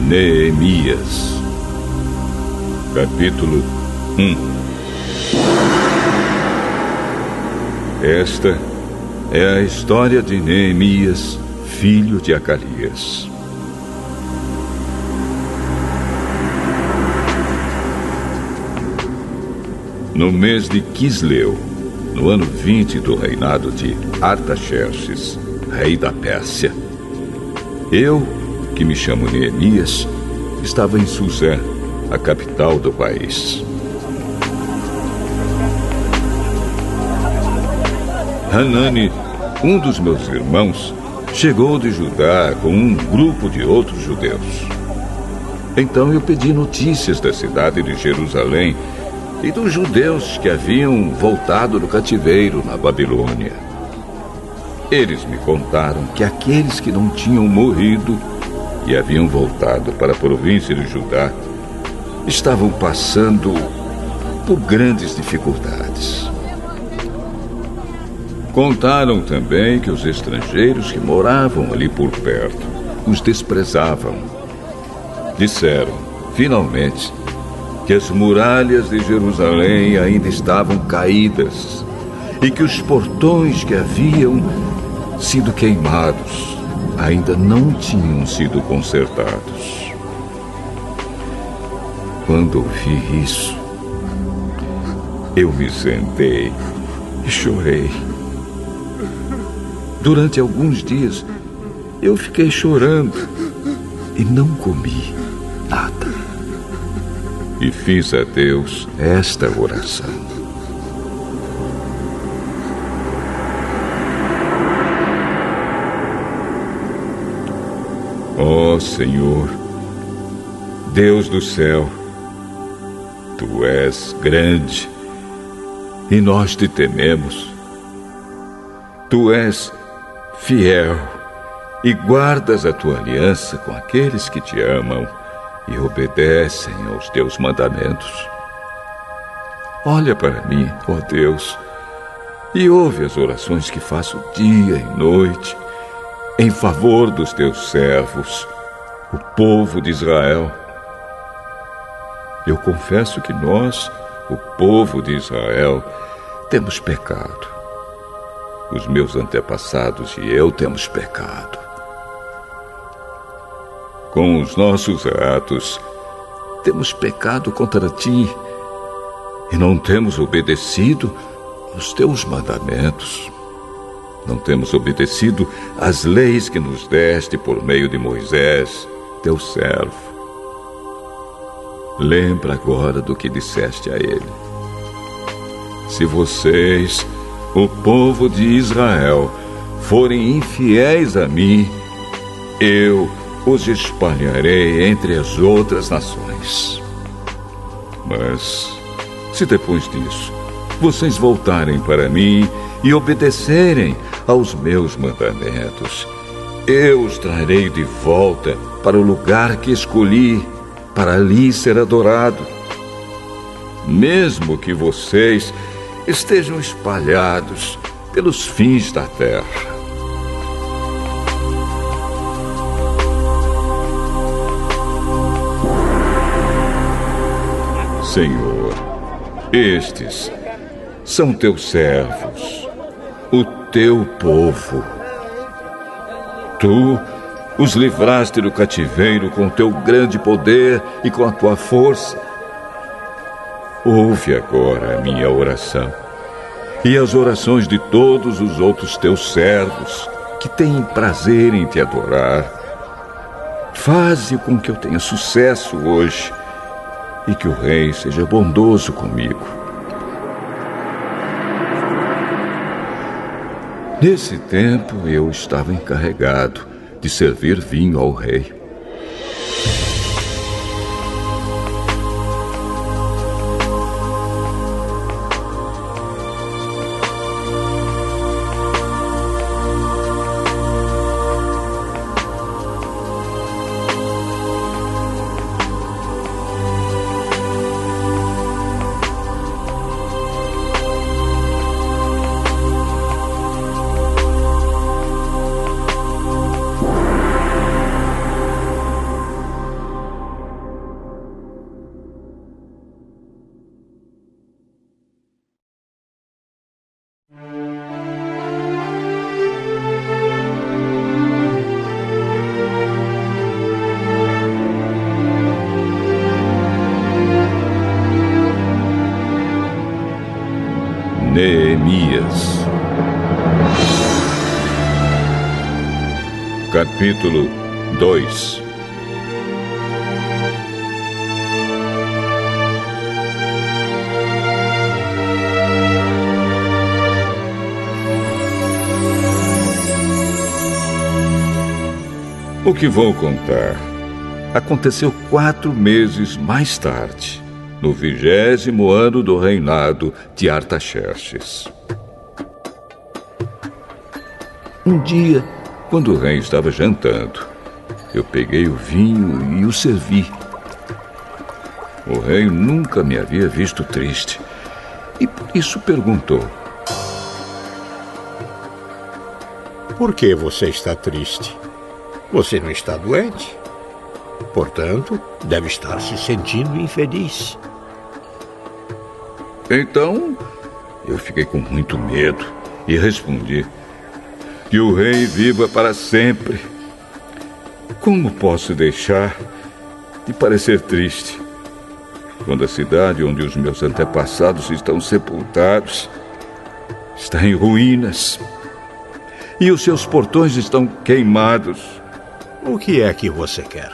Neemias. Capítulo 1. Esta é a história de Neemias, filho de Acalias. No mês de Quisleu, no ano 20 do reinado de Artaxerxes, rei da Pérsia, eu, que me chamo Neemias, estava em Suzã, a capital do país. Hanani, um dos meus irmãos, chegou de Judá com um grupo de outros judeus. Então eu pedi notícias da cidade de Jerusalém e dos judeus que haviam voltado do cativeiro na Babilônia. Eles me contaram que aqueles que não tinham morrido e haviam voltado para a província de Judá estavam passando por grandes dificuldades. Contaram também que os estrangeiros que moravam ali por perto os desprezavam. Disseram, finalmente, que as muralhas de Jerusalém ainda estavam caídas e que os portões que haviam sido queimados ainda não tinham sido consertados. Quando ouvi isso, eu me sentei e chorei. Durante alguns dias, eu fiquei chorando e não comi nada. E fiz a Deus esta oração: Ó Senhor, Deus do céu, Tu és grande e nós te tememos. Tu és fiel e guardas a Tua aliança com aqueles que te amam e obedecem aos Teus mandamentos. Olha para mim, ó Deus, e ouve as orações que faço dia e noite em favor dos Teus servos, o povo de Israel. Eu confesso que nós, o povo de Israel, temos pecado. Os meus antepassados e eu temos pecado. Com os nossos atos, temos pecado contra Ti e não temos obedecido aos Teus mandamentos. Não temos obedecido às leis que nos deste por meio de Moisés, Teu servo. Lembra agora do que disseste a ele: se vocês, o povo de Israel, forem infiéis a mim, eu os espalharei entre as outras nações. Mas, se depois disso vocês voltarem para mim e obedecerem aos meus mandamentos, eu os trarei de volta para o lugar que escolhi, para ali ser adorado. Mesmo que vocês estejam espalhados pelos fins da terra. Senhor, estes são Teus servos, o Teu povo. Tu os livraste do cativeiro com Teu grande poder e com a Tua força. Ouve agora a minha oração e as orações de todos os outros Teus servos que têm prazer em Te adorar. Faze com que eu tenha sucesso hoje e que o Rei seja bondoso comigo. Nesse tempo, eu estava encarregado de servir vinho ao rei. Capítulo 2. O que vou contar aconteceu 4 meses mais tarde, no 20º ano do reinado de Artaxerxes. Um dia, quando o rei estava jantando, eu peguei o vinho e o servi. O rei nunca me havia visto triste e por isso perguntou: Por que você está triste? Você não está doente? Portanto, deve estar se sentindo infeliz. Então, eu fiquei com muito medo e respondi: que o rei viva para sempre. Como posso deixar de parecer triste quando a cidade onde os meus antepassados estão sepultados está em ruínas e os seus portões estão queimados? O que é que você quer?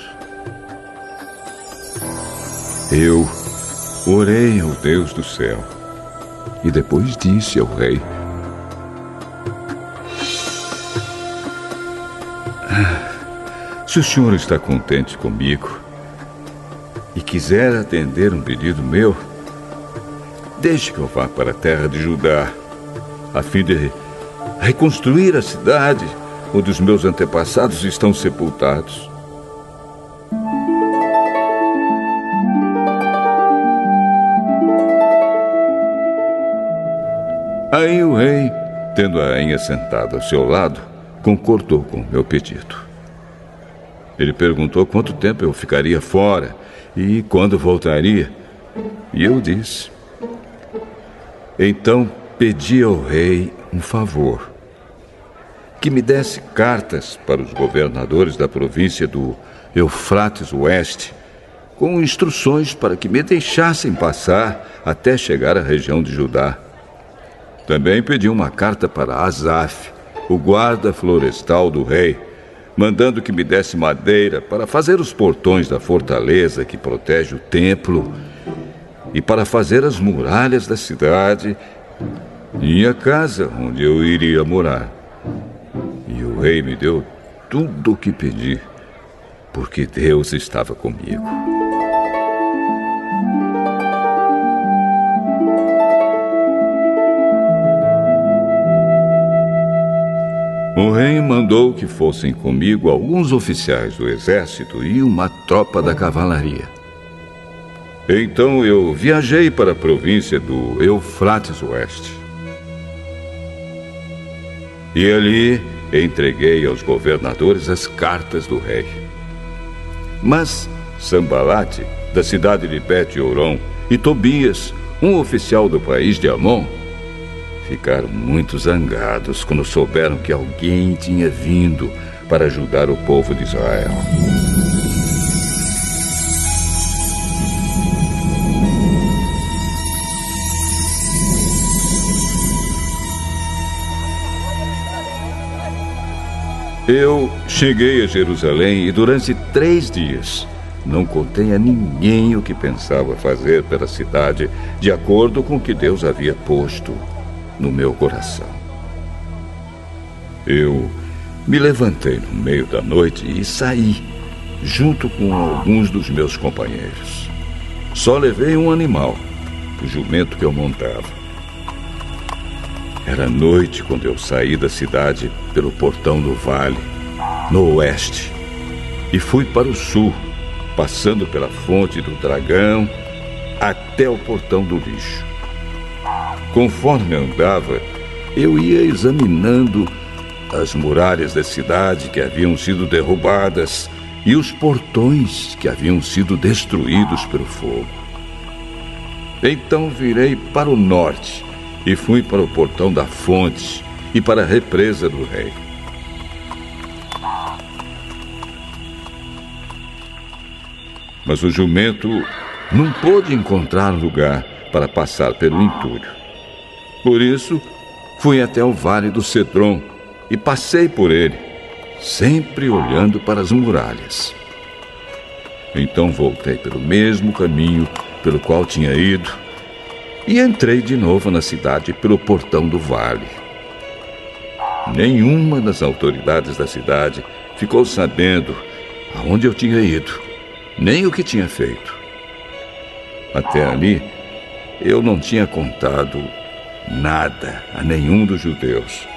Eu orei ao Deus do céu e depois disse ao rei: se o senhor está contente comigo e quiser atender um pedido meu, deixe que eu vá para a terra de Judá, a fim de reconstruir a cidade onde os meus antepassados estão sepultados. Aí o rei, tendo a rainha sentada ao seu lado, concordou com o meu pedido. Ele perguntou quanto tempo eu ficaria fora e quando voltaria. E eu disse. Então pedi ao rei um favor: que me desse cartas para os governadores da província do Eufrates Oeste, com instruções para que me deixassem passar até chegar à região de Judá. Também pedi uma carta para Asaf, o guarda florestal do rei, mandando que me desse madeira para fazer os portões da fortaleza que protege o templo e para fazer as muralhas da cidade e a casa onde eu iria morar. E o rei me deu tudo o que pedi, porque Deus estava comigo. O rei mandou que fossem comigo alguns oficiais do exército e uma tropa da cavalaria. Então eu viajei para a província do Eufrates Oeste. E ali entreguei aos governadores as cartas do rei. Mas Sambalate, da cidade de Bet-Horon, e Tobias, um oficial do país de Amon, ficaram muito zangados quando souberam que alguém tinha vindo para ajudar o povo de Israel. Eu cheguei a Jerusalém e durante 3 dias não contei a ninguém o que pensava fazer pela cidade, de acordo com o que Deus havia posto no meu coração. Eu me levantei no meio da noite e saí, junto com alguns dos meus companheiros. Só levei um animal, o jumento que eu montava. Era noite quando eu saí da cidade pelo portão do vale, no oeste, e fui para o sul, passando pela fonte do dragão até o portão do lixo. Conforme andava, eu ia examinando as muralhas da cidade que haviam sido derrubadas e os portões que haviam sido destruídos pelo fogo. Então virei para o norte e fui para o portão da fonte e para a represa do rei. Mas o jumento não pôde encontrar lugar para passar pelo entulho. Por isso, fui até o vale do Cedron e passei por ele, sempre olhando para as muralhas. Então voltei pelo mesmo caminho pelo qual tinha ido e entrei de novo na cidade pelo portão do vale. Nenhuma das autoridades da cidade ficou sabendo aonde eu tinha ido, nem o que tinha feito. Até ali, eu não tinha contado nada a nenhum dos judeus,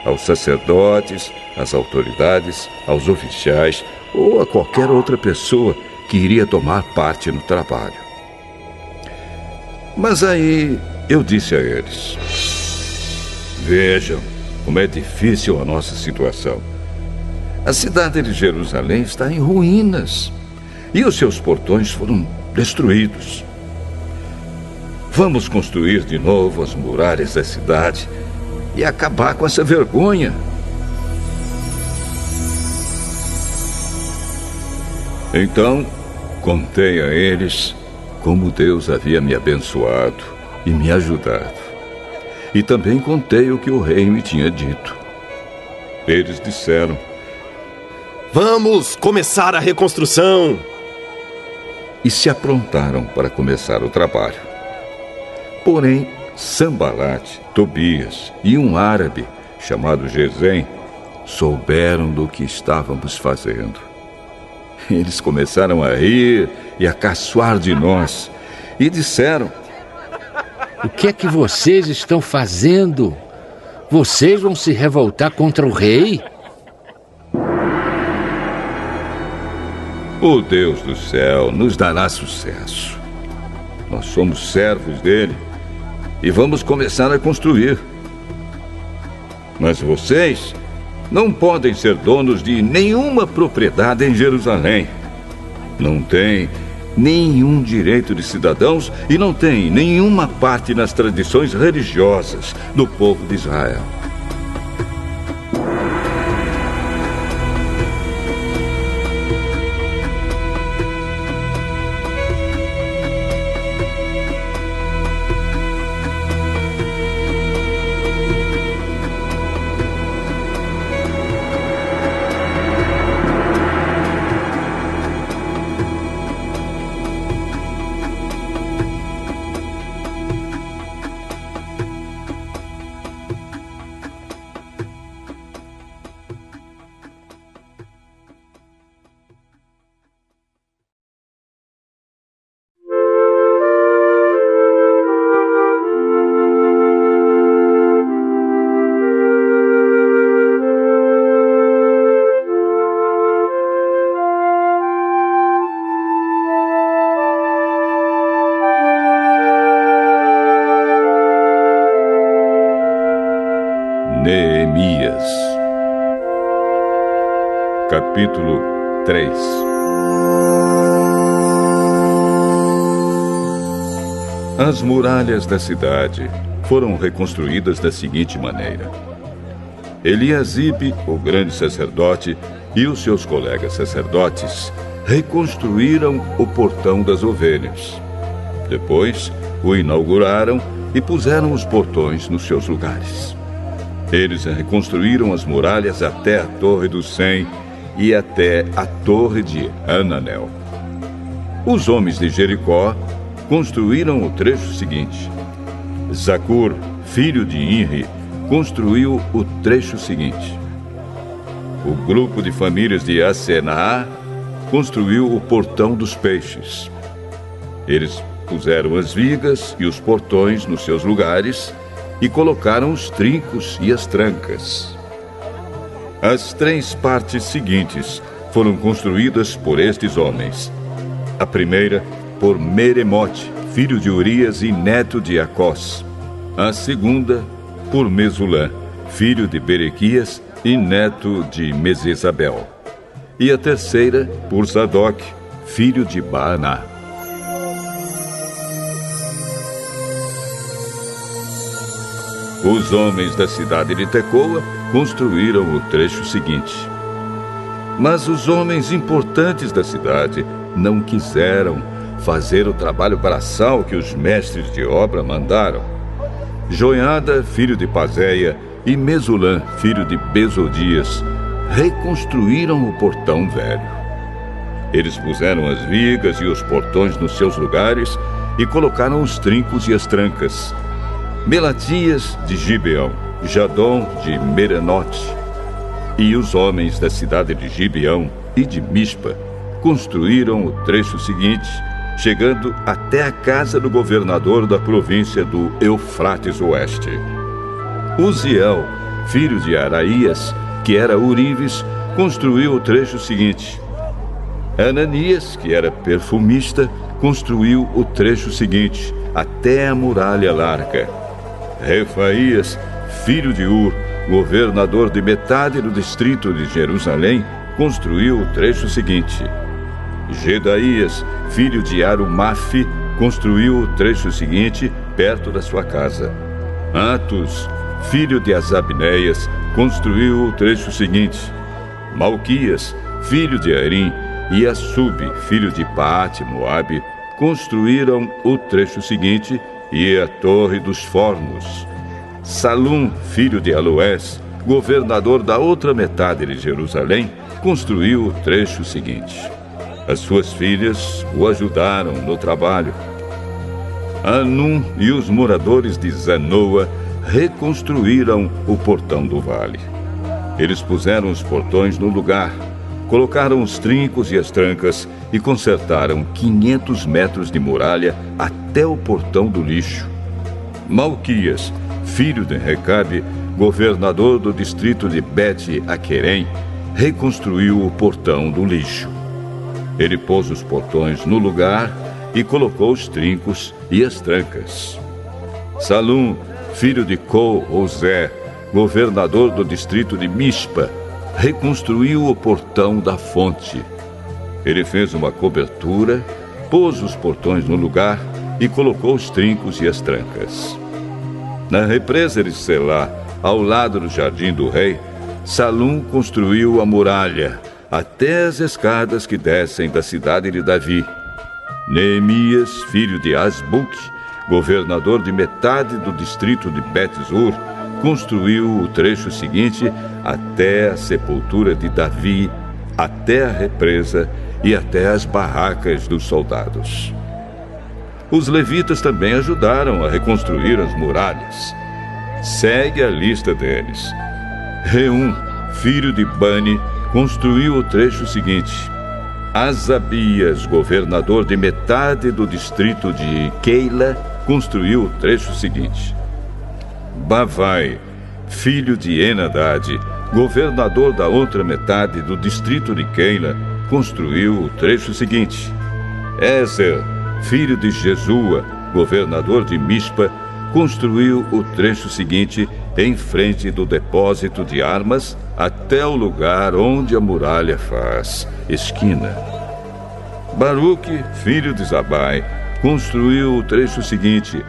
aos sacerdotes, às autoridades, aos oficiais ou a qualquer outra pessoa que iria tomar parte no trabalho. Mas aí eu disse a eles: vejam como é difícil a nossa situação. A cidade de Jerusalém está em ruínas e os seus portões foram destruídos. Vamos construir de novo as muralhas da cidade e acabar com essa vergonha. Então, contei a eles como Deus havia me abençoado e me ajudado. E também contei o que o rei me tinha dito. Eles disseram: vamos começar a reconstrução! E se aprontaram para começar o trabalho. Porém, Sambalate, Tobias e um árabe chamado Gesem souberam do que estávamos fazendo. Eles começaram a rir e a caçoar de nós e disseram: o que é que vocês estão fazendo? Vocês vão se revoltar contra o rei? O Deus do céu nos dará sucesso. Nós somos servos dele e vamos começar a construir. Mas vocês não podem ser donos de nenhuma propriedade em Jerusalém. Não têm nenhum direito de cidadãos e não têm nenhuma parte nas tradições religiosas do povo de Israel. Neemias, capítulo 3. As muralhas da cidade foram reconstruídas da seguinte maneira: Eliasibe, o grande sacerdote, e os seus colegas sacerdotes reconstruíram o portão das ovelhas. Depois, o inauguraram e puseram os portões nos seus lugares. Eles reconstruíram as muralhas até a Torre do Sem e até a Torre de Hananel. Os homens de Jericó construíram o trecho seguinte. Zacur, filho de Inri, construiu o trecho seguinte. O grupo de famílias de Asenaá construiu o Portão dos Peixes. Eles puseram as vigas e os portões nos seus lugares e colocaram os trincos e as trancas. As 3 partes seguintes foram construídas por estes homens. A primeira, por Meremote, filho de Urias e neto de Acós. A segunda, por Mesulã, filho de Berequias e neto de Mesesabel. E a terceira, por Zadok, filho de Baaná. Os homens da cidade de Tecoa construíram o trecho seguinte. Mas os homens importantes da cidade não quiseram fazer o trabalho braçal que os mestres de obra mandaram. Joiada, filho de Pazéia, e Mesulã, filho de Besodias, reconstruíram o portão velho. Eles puseram as vigas e os portões nos seus lugares e colocaram os trincos e as trancas. Melatias de Gibeão, Jadom de Merenote e os homens da cidade de Gibeão e de Mispa construíram o trecho seguinte, chegando até a casa do governador da província do Eufrates Oeste. Uziel, filho de Araías, que era Urives, construiu o trecho seguinte. Ananias, que era perfumista, construiu o trecho seguinte, até a muralha larga. Refaías, filho de Ur, governador de metade do distrito de Jerusalém, construiu o trecho seguinte. Gedaías, filho de Arumafe, construiu o trecho seguinte, perto da sua casa. Atos, filho de Azabneias, construiu o trecho seguinte. Malquias, filho de Arim, e Assub, filho de Paate-Moabe, construíram o trecho seguinte e a Torre dos Fornos. Salum, filho de Aloés, governador da outra metade de Jerusalém, construiu o trecho seguinte. As suas filhas o ajudaram no trabalho. Anum e os moradores de Zanoa reconstruíram o portão do vale. Eles puseram os portões no lugar, colocaram os trincos e as trancas e consertaram 500 metros de muralha até o portão do lixo. Malquias, filho de Recabe, governador do distrito de Bet-Aquerem, reconstruiu o portão do lixo. Ele pôs os portões no lugar e colocou os trincos e as trancas. Salum, filho de Co-Ozé, governador do distrito de Mispa, reconstruiu o portão da fonte. Ele fez uma cobertura, pôs os portões no lugar e colocou os trincos e as trancas. Na represa de Selá, ao lado do jardim do rei, Salum construiu a muralha, até as escadas que descem da cidade de Davi. Neemias, filho de Asbuque, governador de metade do distrito de Bet-Zur, construiu o trecho seguinte até a sepultura de Davi, até a represa e até as barracas dos soldados. Os levitas também ajudaram a reconstruir as muralhas. Segue a lista deles. Reum, filho de Bani, construiu o trecho seguinte. Asabias, governador de metade do distrito de Keila, construiu o trecho seguinte. Bavai, filho de Enadade, governador da outra metade do distrito de Keila, construiu o trecho seguinte. Ezer, filho de Jesua, governador de Mispa, construiu o trecho seguinte em frente do depósito de armas até o lugar onde a muralha faz esquina. Baruque, filho de Zabai, construiu o trecho seguinte,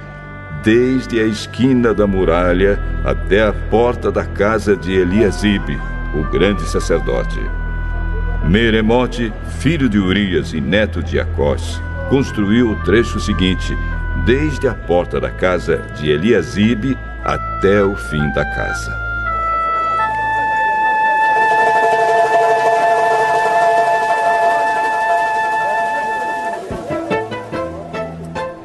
desde a esquina da muralha até a porta da casa de Eliasibe, o grande sacerdote. Meremote, filho de Urias e neto de Acós, construiu o trecho seguinte, desde a porta da casa de Eliasibe até o fim da casa.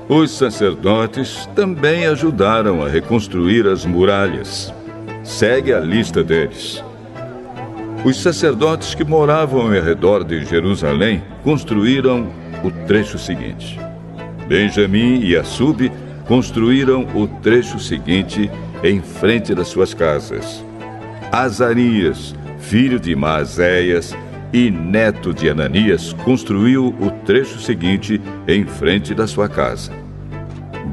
Os sacerdotes também ajudaram a reconstruir as muralhas. Segue a lista deles. Os sacerdotes que moravam ao redor de Jerusalém construíram o trecho seguinte. Benjamim e Assub construíram o trecho seguinte em frente das suas casas. Azarias, filho de Maazéias e neto de Ananias, construiu o trecho seguinte em frente da sua casa.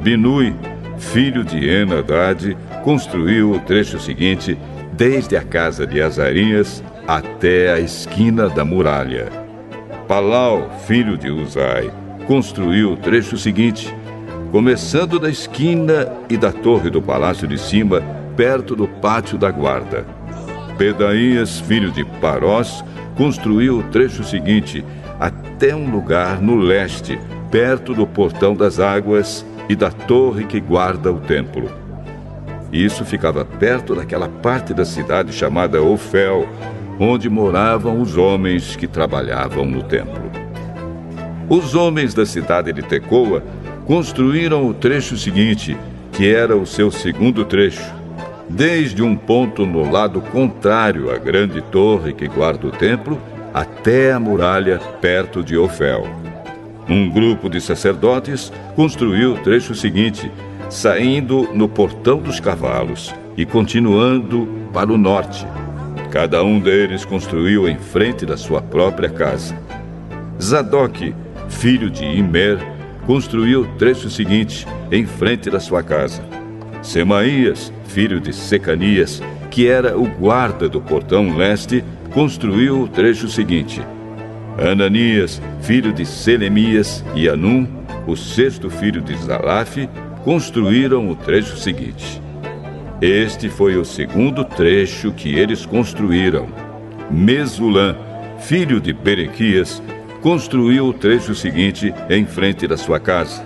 Binui, filho de Enadade, construiu o trecho seguinte desde a casa de Azarias até a esquina da muralha. Palau, filho de Uzai, construiu o trecho seguinte, começando da esquina e da torre do palácio de cima, perto do pátio da guarda. Pedaías, filho de Parós, construiu o trecho seguinte, até um lugar no leste, perto do portão das águas e da torre que guarda o templo. Isso ficava perto daquela parte da cidade chamada Ofel, onde moravam os homens que trabalhavam no templo. Os homens da cidade de Tecoa construíram o trecho seguinte, que era o seu segundo trecho, desde um ponto no lado contrário à grande torre que guarda o templo, até a muralha perto de Ofel. Um grupo de sacerdotes construiu o trecho seguinte, saindo no Portão dos Cavalos e continuando para o norte. Cada um deles construiu em frente da sua própria casa. Zadok, filho de Imer, construiu o trecho seguinte, em frente da sua casa. Semaías, filho de Secanias, que era o guarda do portão leste, construiu o trecho seguinte. Ananias, filho de Selemias, e Anum, o sexto filho de Zalaf, construíram o trecho seguinte. Este foi o segundo trecho que eles construíram. Mesulã, filho de Berequias, construiu o trecho seguinte em frente da sua casa.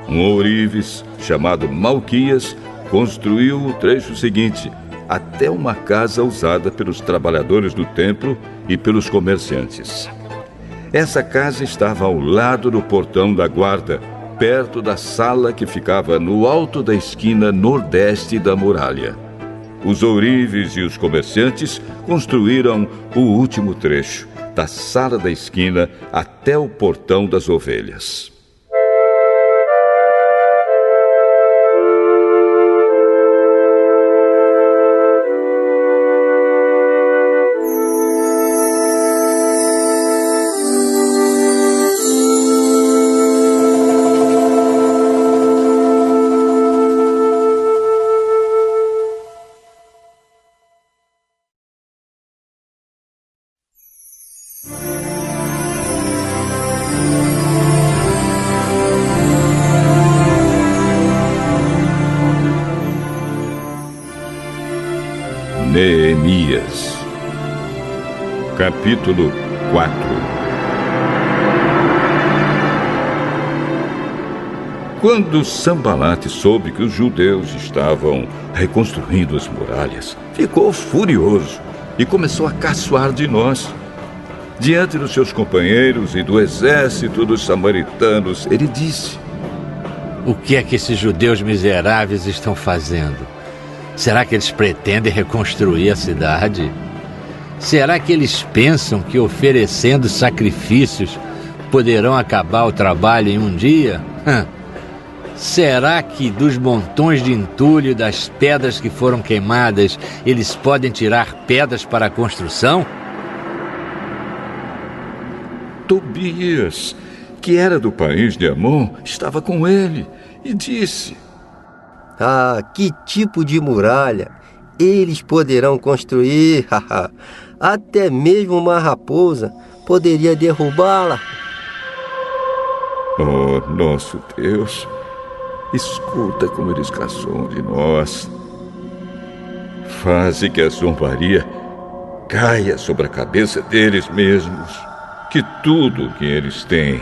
Um ourives, chamado Malquias, construiu o trecho seguinte, até uma casa usada pelos trabalhadores do templo e pelos comerciantes. Essa casa estava ao lado do portão da guarda, perto da sala que ficava no alto da esquina nordeste da muralha. Os ourives e os comerciantes construíram o último trecho, da sala da esquina até o portão das ovelhas. Neemias, capítulo 4. Quando Sambalate soube que os judeus estavam reconstruindo as muralhas, ficou furioso e começou a caçoar de nós. Diante dos seus companheiros e do exército dos samaritanos, ele disse: O que é que esses judeus miseráveis estão fazendo? Será que eles pretendem reconstruir a cidade? Será que eles pensam que oferecendo sacrifícios poderão acabar o trabalho em um dia? Será que dos montões de entulho e das pedras que foram queimadas, eles podem tirar pedras para a construção? Tobias, que era do país de Amon, estava com ele e disse: Ah, que tipo de muralha eles poderão construir? Até mesmo uma raposa poderia derrubá-la. Oh, nosso Deus, escuta como eles caçam de nós. Faze que a zombaria caia sobre a cabeça deles mesmos. Que tudo o que eles têm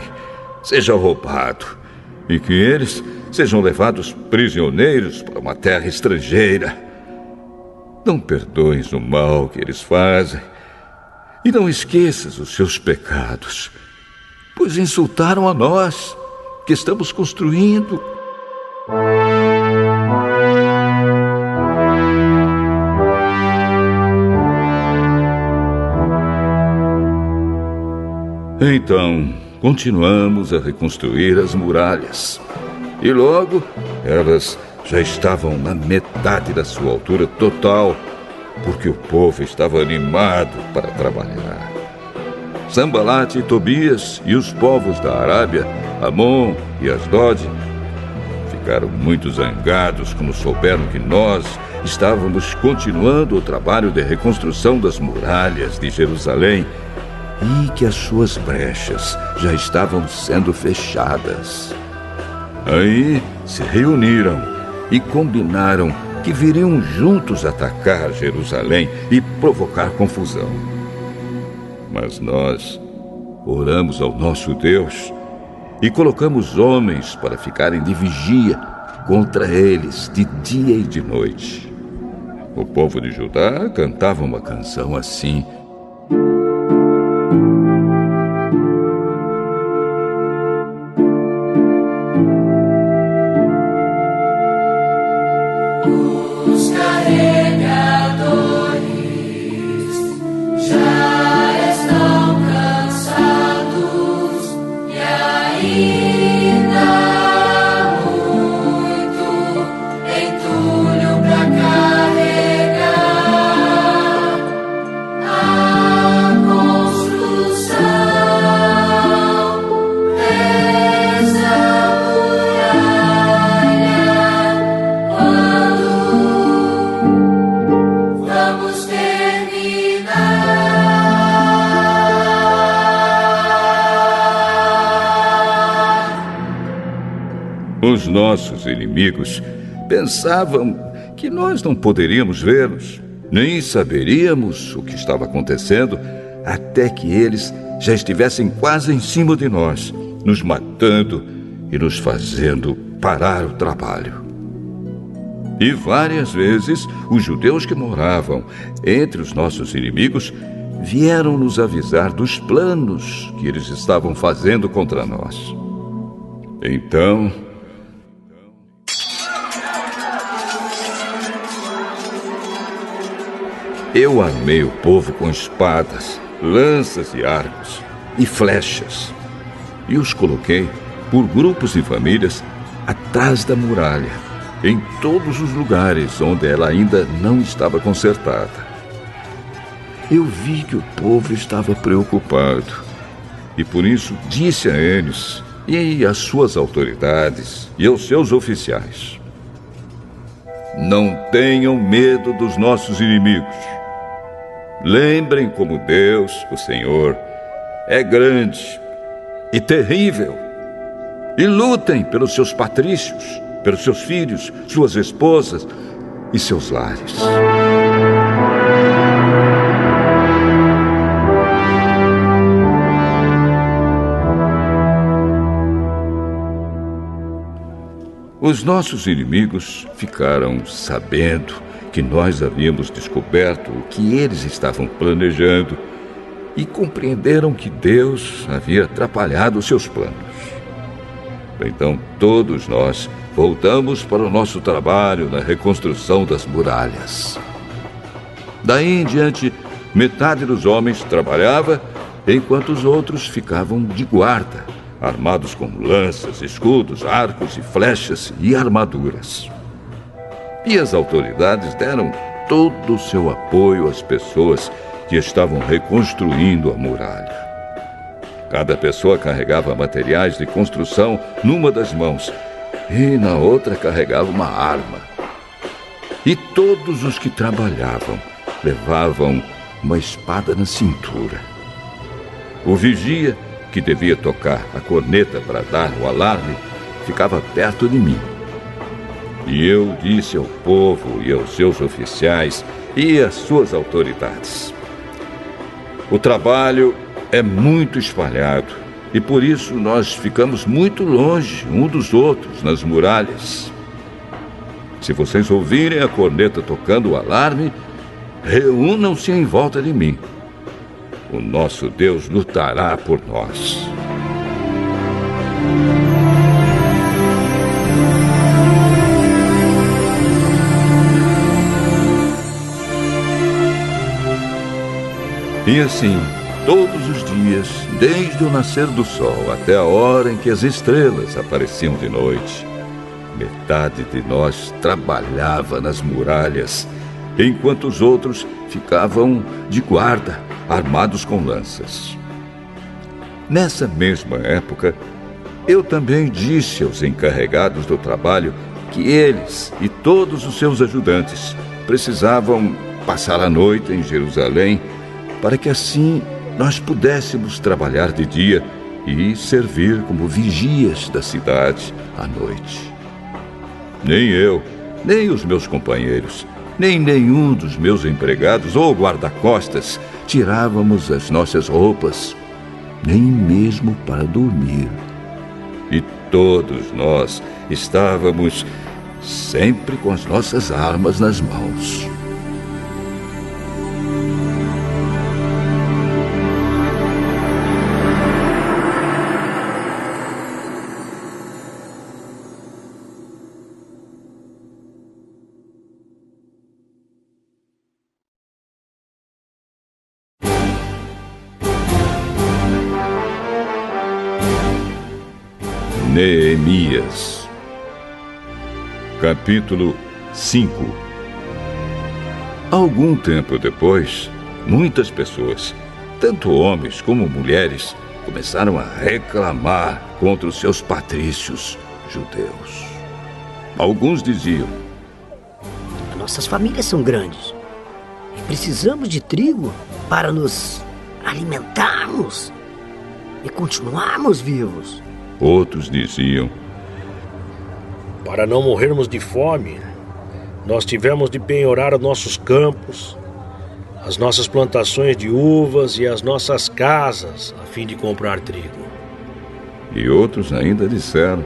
seja roubado e que eles sejam levados prisioneiros para uma terra estrangeira. Não perdoes o mal que eles fazem e não esqueças os seus pecados, pois insultaram a nós que estamos construindo. Então, continuamos a reconstruir as muralhas. E logo, elas já estavam na metade da sua altura total, porque o povo estava animado para trabalhar. Sambalate e Tobias e os povos da Arábia, Amon e Asdod, ficaram muito zangados quando souberam que nós estávamos continuando o trabalho de reconstrução das muralhas de Jerusalém e que as suas brechas já estavam sendo fechadas. Aí se reuniram e combinaram que viriam juntos atacar Jerusalém e provocar confusão. Mas nós oramos ao nosso Deus e colocamos homens para ficarem de vigia contra eles de dia e de noite. O povo de Judá cantava uma canção assim: Os carregadores já estão cansados e ainda há muito entulho para carregar. A construção dessa muralha, quando vamos terminar? Os nossos inimigos pensavam que nós não poderíamos vê-los, nem saberíamos o que estava acontecendo até que eles já estivessem quase em cima de nós, nos matando e nos fazendo parar o trabalho. E várias vezes os judeus que moravam entre os nossos inimigos vieram nos avisar dos planos que eles estavam fazendo contra nós. Então, eu armei o povo com espadas, lanças e arcos e flechas, e os coloquei por grupos e famílias atrás da muralha, em todos os lugares onde ela ainda não estava consertada. Eu vi que o povo estava preocupado, e por isso disse a eles e às suas autoridades e aos seus oficiais: não tenham medo dos nossos inimigos. Lembrem como Deus, o Senhor, é grande e terrível. E lutem pelos seus patrícios, pelos seus filhos, suas esposas e seus lares. Os nossos inimigos ficaram sabendo que nós havíamos descoberto o que eles estavam planejando e compreenderam que Deus havia atrapalhado os seus planos. Então todos nós voltamos para o nosso trabalho na reconstrução das muralhas. Daí em diante, metade dos homens trabalhava, enquanto os outros ficavam de guarda, armados com lanças, escudos, arcos e flechas e armaduras. E as autoridades deram todo o seu apoio às pessoas que estavam reconstruindo a muralha. Cada pessoa carregava materiais de construção numa das mãos e na outra carregava uma arma. E todos os que trabalhavam levavam uma espada na cintura. O vigia, que devia tocar a corneta para dar o alarme, ficava perto de mim. E eu disse ao povo e aos seus oficiais e às suas autoridades: o trabalho é muito espalhado e por isso nós ficamos muito longe um dos outros nas muralhas. Se vocês ouvirem a corneta tocando o alarme, reúnam-se em volta de mim. O nosso Deus lutará por nós. E assim, todos os dias, desde o nascer do sol até a hora em que as estrelas apareciam de noite, metade de nós trabalhava nas muralhas, enquanto os outros ficavam de guarda, armados com lanças. Nessa mesma época, eu também disse aos encarregados do trabalho que eles e todos os seus ajudantes precisavam passar a noite em Jerusalém, para que assim nós pudéssemos trabalhar de dia e servir como vigias da cidade à noite. Nem eu, nem os meus companheiros, nem nenhum dos meus empregados ou guarda-costas tirávamos as nossas roupas, nem mesmo para dormir. E todos nós estávamos sempre com as nossas armas nas mãos. Neemias. Capítulo 5. Algum tempo depois, muitas pessoas, tanto homens como mulheres, começaram a reclamar contra os seus patrícios judeus. Alguns diziam: nossas famílias são grandes e precisamos de trigo para nos alimentarmos e continuarmos vivos. Outros diziam: para não morrermos de fome, nós tivemos de penhorar nossos campos, as nossas plantações de uvas e as nossas casas, a fim de comprar trigo. E outros ainda disseram: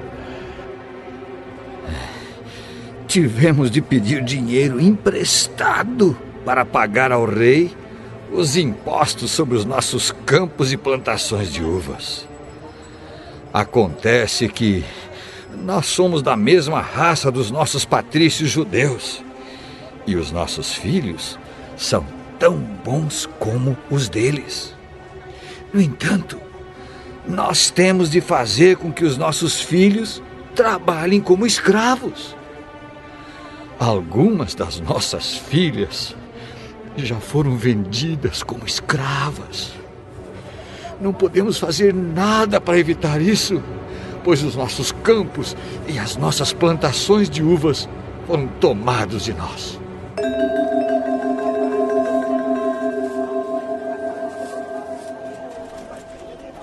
tivemos de pedir dinheiro emprestado para pagar ao rei os impostos sobre os nossos campos e plantações de uvas. Acontece que nós somos da mesma raça dos nossos patrícios judeus, e os nossos filhos são tão bons como os deles. No entanto, nós temos de fazer com que os nossos filhos trabalhem como escravos. Algumas das nossas filhas já foram vendidas como escravas. Não podemos fazer nada para evitar isso, pois os nossos campos e as nossas plantações de uvas foram tomados de nós.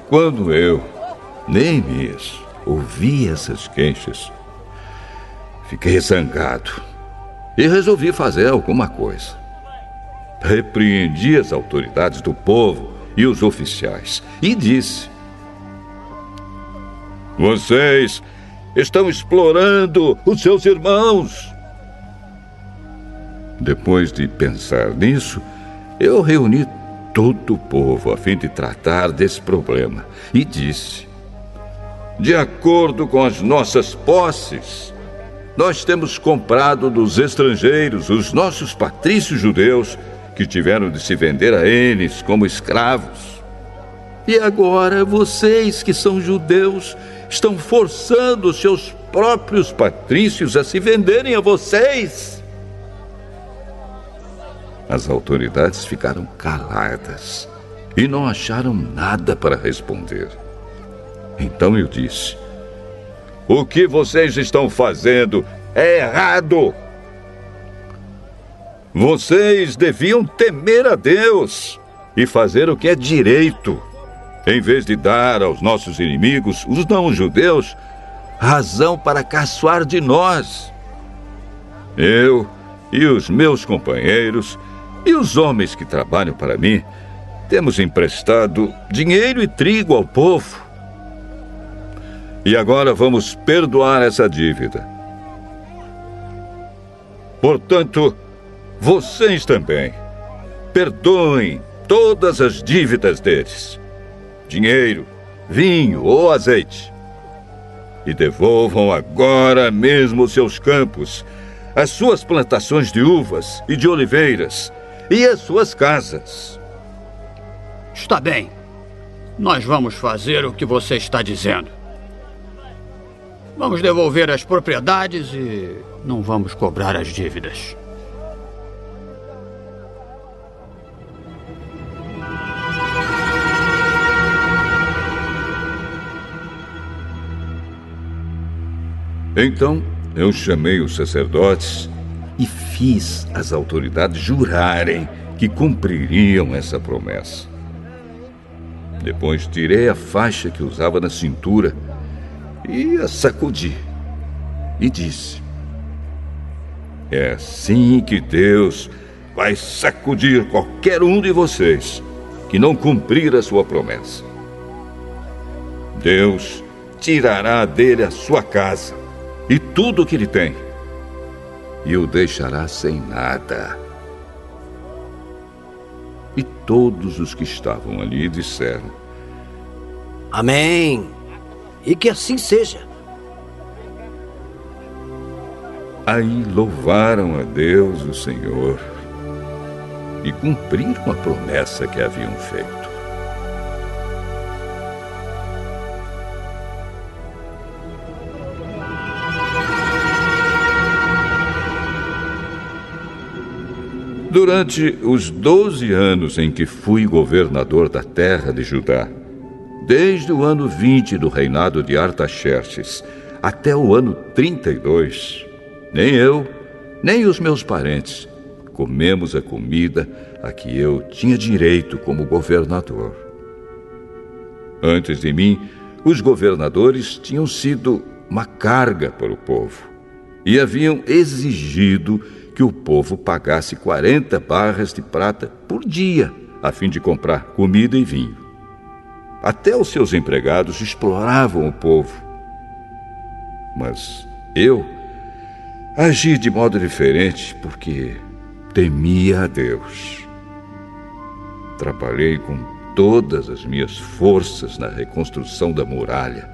Quando eu, Neemias, ouvi essas queixas, fiquei zangado e resolvi fazer alguma coisa. Repreendi as autoridades do povo e os oficiais e disse: vocês estão explorando os seus irmãos. Depois de pensar nisso, eu reuni todo o povo a fim de tratar desse problema e disse: de acordo com as nossas posses, nós temos comprado dos estrangeiros os nossos patrícios judeus que tiveram de se vender a eles como escravos. E agora vocês, que são judeus, estão forçando os seus próprios patrícios a se venderem a vocês. As autoridades ficaram caladas e não acharam nada para responder. Então eu disse: o que vocês estão fazendo é errado. Vocês deviam temer a Deus e fazer o que é direito, em vez de dar aos nossos inimigos, os não-judeus, razão para caçoar de nós. Eu e os meus companheiros e os homens que trabalham para mim temos emprestado dinheiro e trigo ao povo. E agora vamos perdoar essa dívida. Portanto, vocês também perdoem todas as dívidas deles, dinheiro, vinho ou azeite, e devolvam agora mesmo os seus campos, as suas plantações de uvas e de oliveiras e as suas casas. Está bem. Nós vamos fazer o que você está dizendo. Vamos devolver as propriedades e não vamos cobrar as dívidas. Então eu chamei os sacerdotes e fiz as autoridades jurarem que cumpririam essa promessa. Depois tirei a faixa que usava na cintura e a sacudi e disse: é assim que Deus vai sacudir qualquer um de vocês que não cumprir a sua promessa. Deus tirará dele a sua casa e tudo o que ele tem, e o deixará sem nada. E todos os que estavam ali disseram: Amém. E que assim seja. Aí louvaram a Deus, o Senhor, e cumpriram a promessa que haviam feito. Durante os 12 anos em que fui governador da terra de Judá, desde o ano 20 do reinado de Artaxerxes até o ano 32, nem eu, nem os meus parentes comemos a comida a que eu tinha direito como governador. Antes de mim, os governadores tinham sido uma carga para o povo e haviam exigido que o povo pagasse 40 barras de prata por dia, a fim de comprar comida e vinho. Até os seus empregados exploravam o povo. Mas eu agi de modo diferente porque temia a Deus. Trabalhei com todas as minhas forças na reconstrução da muralha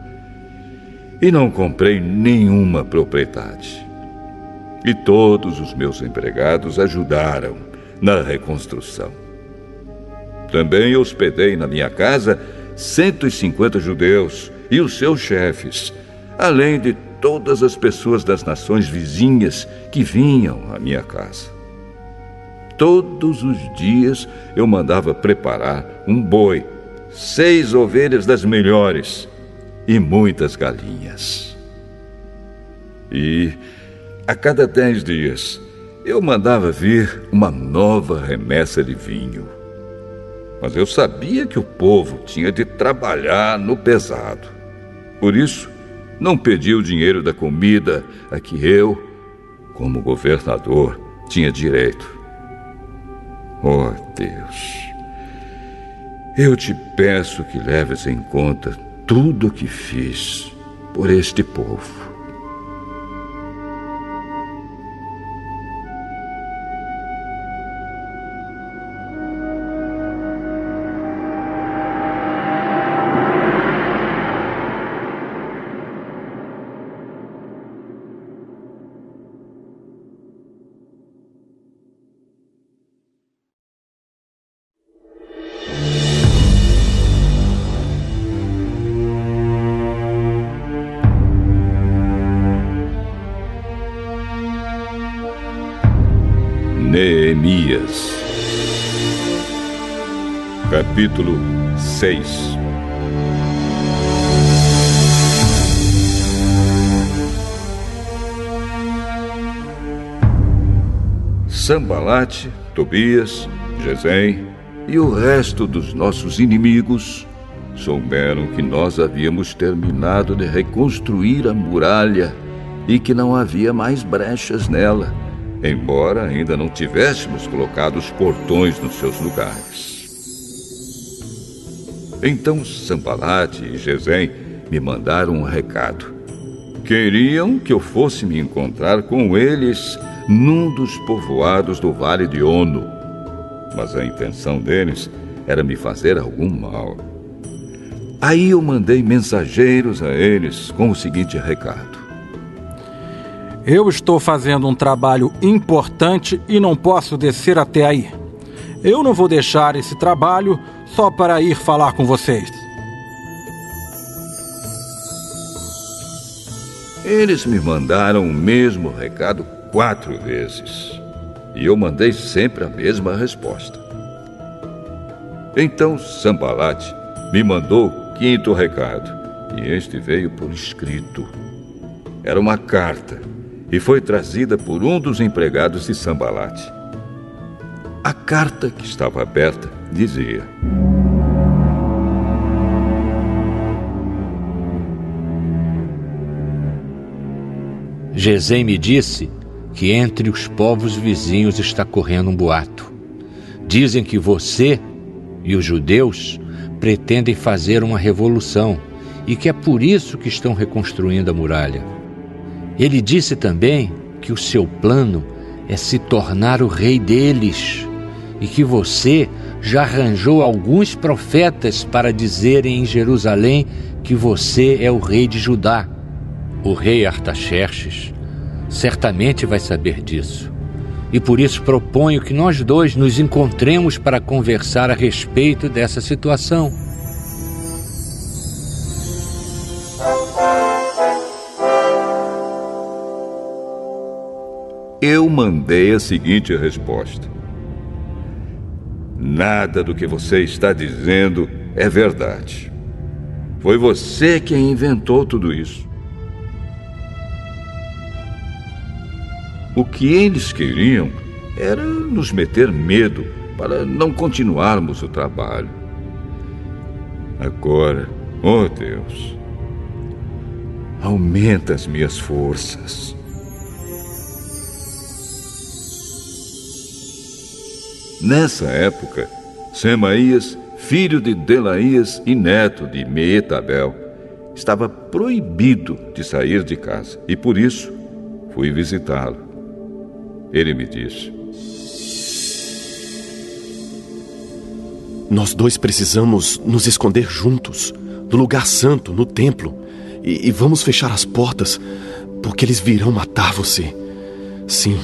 e não comprei nenhuma propriedade. E todos os meus empregados ajudaram na reconstrução. Também hospedei na minha casa 150 judeus e os seus chefes, além de todas as pessoas das nações vizinhas que vinham à minha casa. Todos os dias eu mandava preparar um boi, 6 ovelhas das melhores e muitas galinhas. E a cada 10 dias eu mandava vir uma nova remessa de vinho. Mas eu sabia que o povo tinha de trabalhar no pesado. Por isso, não pedi o dinheiro da comida a que eu, como governador, tinha direito. Oh, Deus, eu te peço que leves em conta tudo o que fiz por este povo. Neemias, capítulo 6. Sambalate, Tobias, Gesem e o resto dos nossos inimigos souberam que nós havíamos terminado de reconstruir a muralha e que não havia mais brechas nela, embora ainda não tivéssemos colocado os portões nos seus lugares. Então Sambalate e Gesem me mandaram um recado. Queriam que eu fosse me encontrar com eles num dos povoados do Vale de Ono, mas a intenção deles era me fazer algum mal. Aí eu mandei mensageiros a eles com o seguinte recado: eu estou fazendo um trabalho importante e não posso descer até aí. Eu não vou deixar esse trabalho só para ir falar com vocês. Eles me mandaram o mesmo recado 4 vezes. E eu mandei sempre a mesma resposta. Então Sambalate me mandou o 5º recado. E este veio por escrito. Era uma carta e foi trazida por um dos empregados de Sambalate. A carta, que estava aberta, dizia: Gesem me disse que entre os povos vizinhos está correndo um boato. Dizem que você e os judeus pretendem fazer uma revolução e que é por isso que estão reconstruindo a muralha. Ele disse também que o seu plano é se tornar o rei deles e que você já arranjou alguns profetas para dizerem em Jerusalém que você é o rei de Judá. O rei Artaxerxes certamente vai saber disso. E por isso proponho que nós dois nos encontremos para conversar a respeito dessa situação. Eu mandei a seguinte resposta: Nada do que você está dizendo é verdade. Foi você quem inventou tudo isso. O que eles queriam era nos meter medo para não continuarmos o trabalho. Agora, oh Deus, aumenta as minhas forças. Nessa época, Semaías, filho de Delaías e neto de Meetabel, estava proibido de sair de casa e por isso fui visitá-lo. Ele me disse: Nós dois precisamos nos esconder juntos, no lugar santo, no templo, e vamos fechar as portas, porque eles virão matar você. Sim,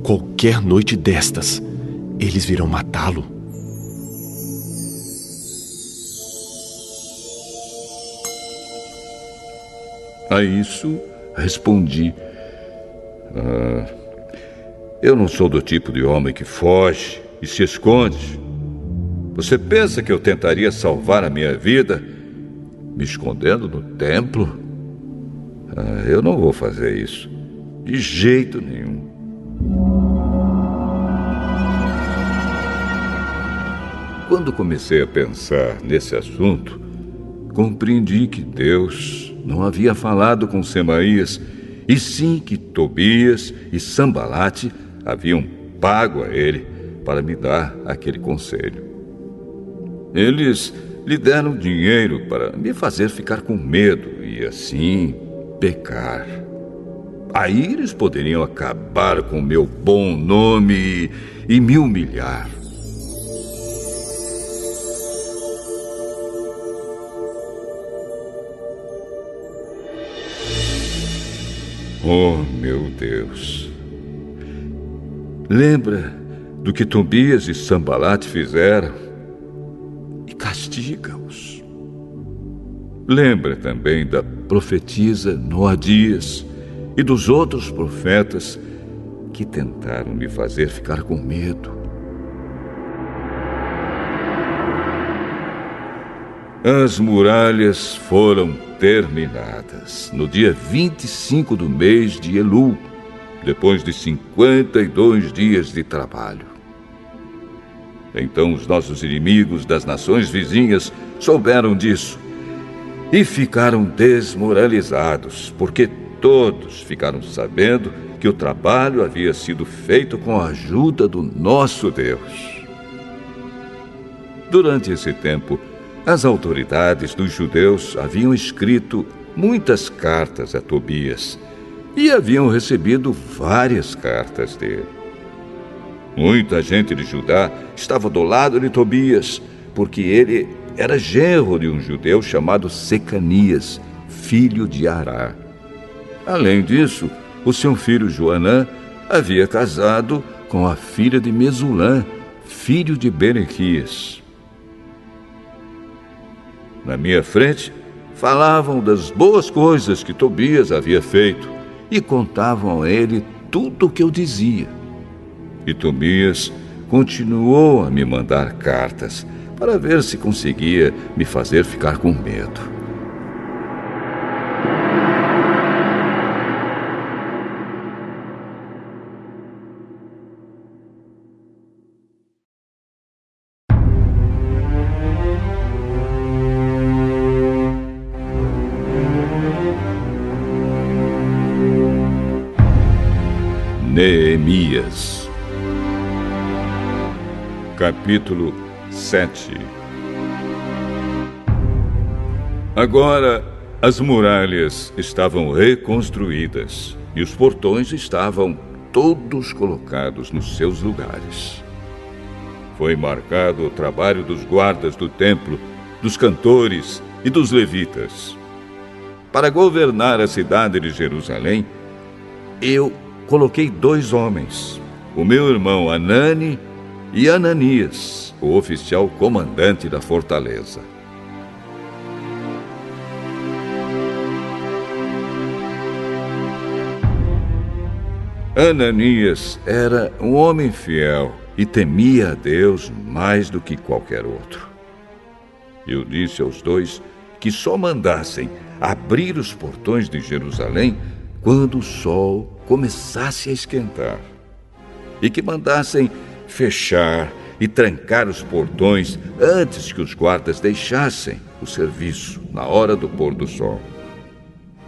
qualquer noite destas, eles virão matá-lo. A isso respondi: eu não sou do tipo de homem que foge e se esconde. Você pensa que eu tentaria salvar a minha vida me escondendo no templo? Eu não vou fazer isso, de jeito nenhum. Quando comecei a pensar nesse assunto, compreendi que Deus não havia falado com Semaías, e sim que Tobias e Sambalate haviam pago a ele para me dar aquele conselho. Eles lhe deram dinheiro para me fazer ficar com medo e, assim, pecar. Aí eles poderiam acabar com o meu bom nome e me humilhar. Oh, meu Deus! Lembra do que Tobias e Sambalate fizeram e castiga-os. Lembra também da profetisa Noadias e dos outros profetas que tentaram me fazer ficar com medo. As muralhas foram terminadas no dia 25 do mês de Elul, depois de 52 dias de trabalho. Então os nossos inimigos das nações vizinhas souberam disso e ficaram desmoralizados, porque todos ficaram sabendo que o trabalho havia sido feito com a ajuda do nosso Deus. Durante esse tempo, as autoridades dos judeus haviam escrito muitas cartas a Tobias e haviam recebido várias cartas dele. Muita gente de Judá estava do lado de Tobias, porque ele era genro de um judeu chamado Secanias, filho de Ará. Além disso, o seu filho Joanã havia casado com a filha de Mesulã, filho de Berequias. Na minha frente, falavam das boas coisas que Tobias havia feito e contavam a ele tudo o que eu dizia. E Tobias continuou a me mandar cartas para ver se conseguia me fazer ficar com medo. Neemias, capítulo 7. Agora as muralhas estavam reconstruídas e os portões estavam todos colocados nos seus lugares. Foi marcado o trabalho dos guardas do templo, dos cantores e dos levitas. Para governar a cidade de Jerusalém, eu coloquei 2 homens, o meu irmão Anani e Ananias, o oficial comandante da fortaleza. Ananias era um homem fiel e temia a Deus mais do que qualquer outro. Eu disse aos dois que só mandassem abrir os portões de Jerusalém quando o sol começasse a esquentar, e que mandassem fechar e trancar os portões antes que os guardas deixassem o serviço na hora do pôr do sol.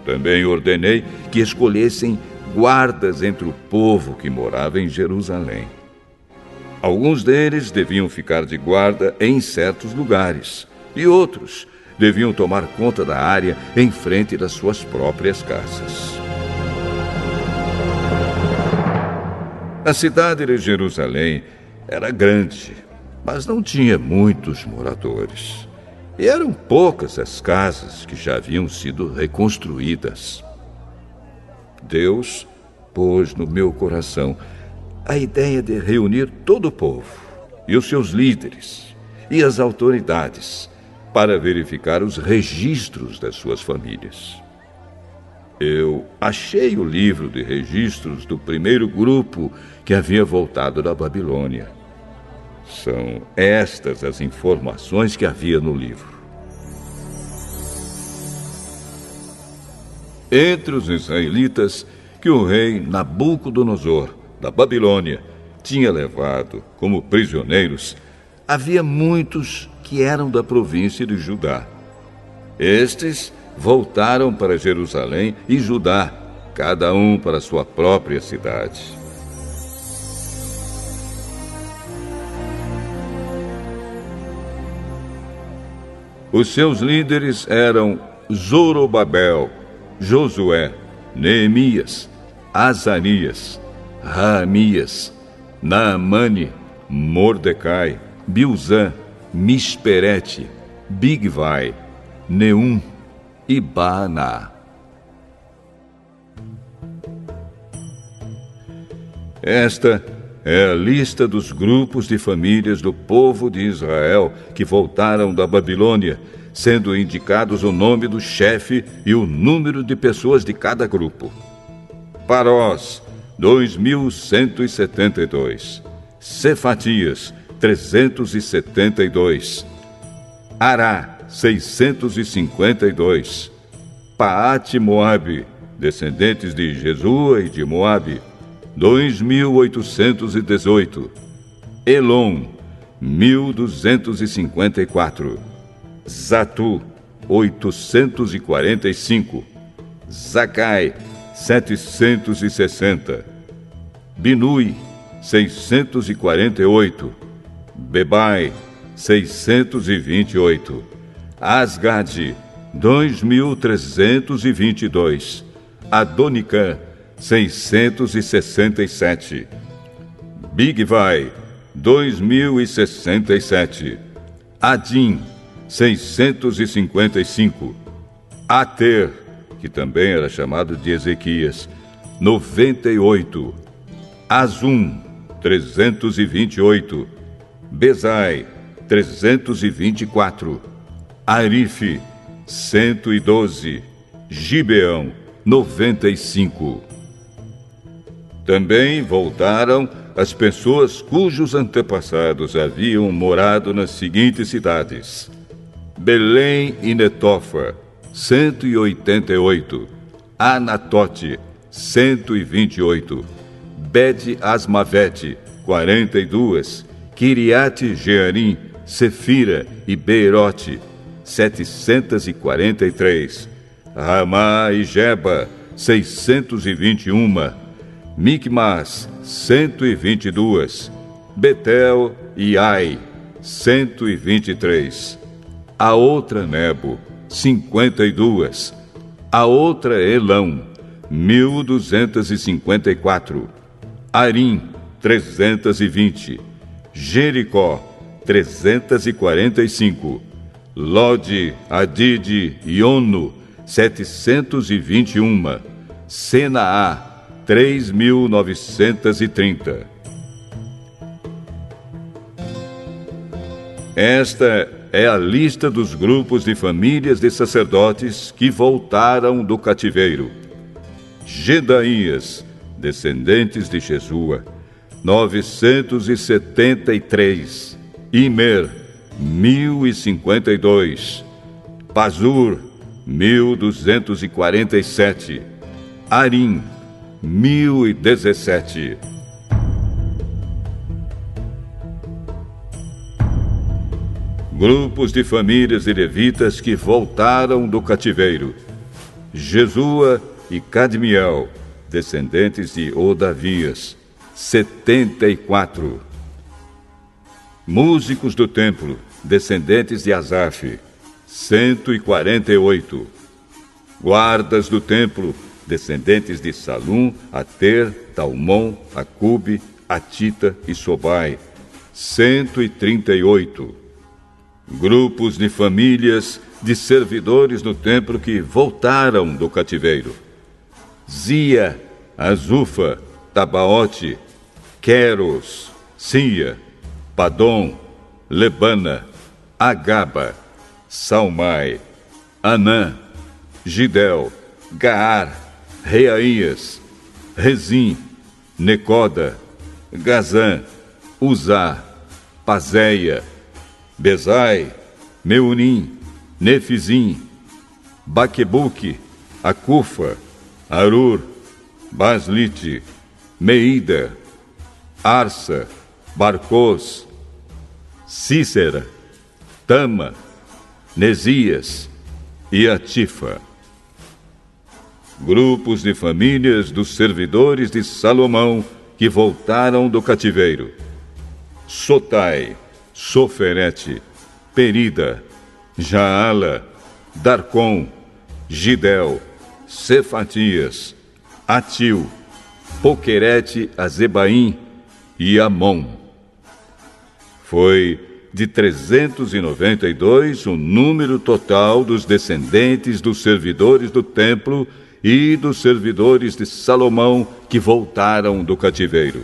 Também ordenei que escolhessem guardas entre o povo que morava em Jerusalém. Alguns deles deviam ficar de guarda em certos lugares, e outros deviam tomar conta da área em frente das suas próprias casas. A cidade de Jerusalém era grande, mas não tinha muitos moradores. E eram poucas as casas que já haviam sido reconstruídas. Deus pôs no meu coração a ideia de reunir todo o povo, e os seus líderes, e as autoridades, para verificar os registros das suas famílias. Eu achei o livro de registros do primeiro grupo que havia voltado da Babilônia. São estas as informações que havia no livro. Entre os israelitas que o rei Nabucodonosor, da Babilônia, tinha levado como prisioneiros, havia muitos que eram da província de Judá. Estes voltaram para Jerusalém e Judá, cada um para sua própria cidade. Os seus líderes eram Zorobabel, Josué, Neemias, Azarias, Raamias, Naamane, Mordecai, Bilzã, Misperete, Bigvai, Neum e Baaná. Esta é a lista dos grupos de famílias do povo de Israel que voltaram da Babilônia, sendo indicados o nome do chefe e o número de pessoas de cada grupo. Parós, 2.172. Cefatias, 372. Ará, 652. Paate Moabe, descendentes de Jesua e de Moabe, 2.818. Elon, 1.254. Zatu, 845. Zacai, 760. Binui, 648. Bebai, 628. Asgade, 2.322. Adonicã, 667. Bigvai, 2.067. Adim, 655. Ater, que também era chamado de Ezequias, 98. Azum, 328. Bezai, 324. Arife, 112. Gibeão, 95. Também voltaram as pessoas cujos antepassados haviam morado nas seguintes cidades: Belém e Netofa, 188. Anatote, 128. Bet-Asmavete, 42. Kiriate-Jearim, Sefira e Beirote, 743. Ramá e Geba, 621. Micmas, 122. Betel e Ai, 123. A outra Nebo, 52. A outra Elão, 1.254. Arim, 320. Jericó, 345. Lode, Adide e Ono, 721. Senaá, 3.930. Esta é a lista dos grupos de famílias de sacerdotes que voltaram do cativeiro. Gedaías, descendentes de Jesua, 973. Imer, 1052. Pazur, 1247. Arim, 1017. Grupos de famílias de levitas que voltaram do cativeiro: Jesua e Cadmiel, descendentes de Odavias, 74. Músicos do templo, descendentes de Asaf, 148. Guardas do templo, descendentes de Salum, Ater, Talmon, Acube, Atita e Sobai, 138. Grupos de famílias de servidores no templo que voltaram do cativeiro: Zia, Azufa, Tabaote, Queros, Sia, Padom, Lebana, Agaba, Salmai, Anã, Gidel, Gaar, Reaías, Rezim, Necoda, Gazã, Uzá, Pazéia, Bezai, Meunim, Nefizim, Baquebuque, Acufa, Arur, Baslite, Meida, Arsa, Barcos, Cícera, Tama, Nesias e Atifa. Grupos de famílias dos servidores de Salomão que voltaram do cativeiro: Sotai, Soferete, Perida, Jaala, Darcom, Gidel, Cefatias, Atil, Poquerete, Azebaim e Amon. Foi de 392 o número total dos descendentes dos servidores do templo e dos servidores de Salomão que voltaram do cativeiro.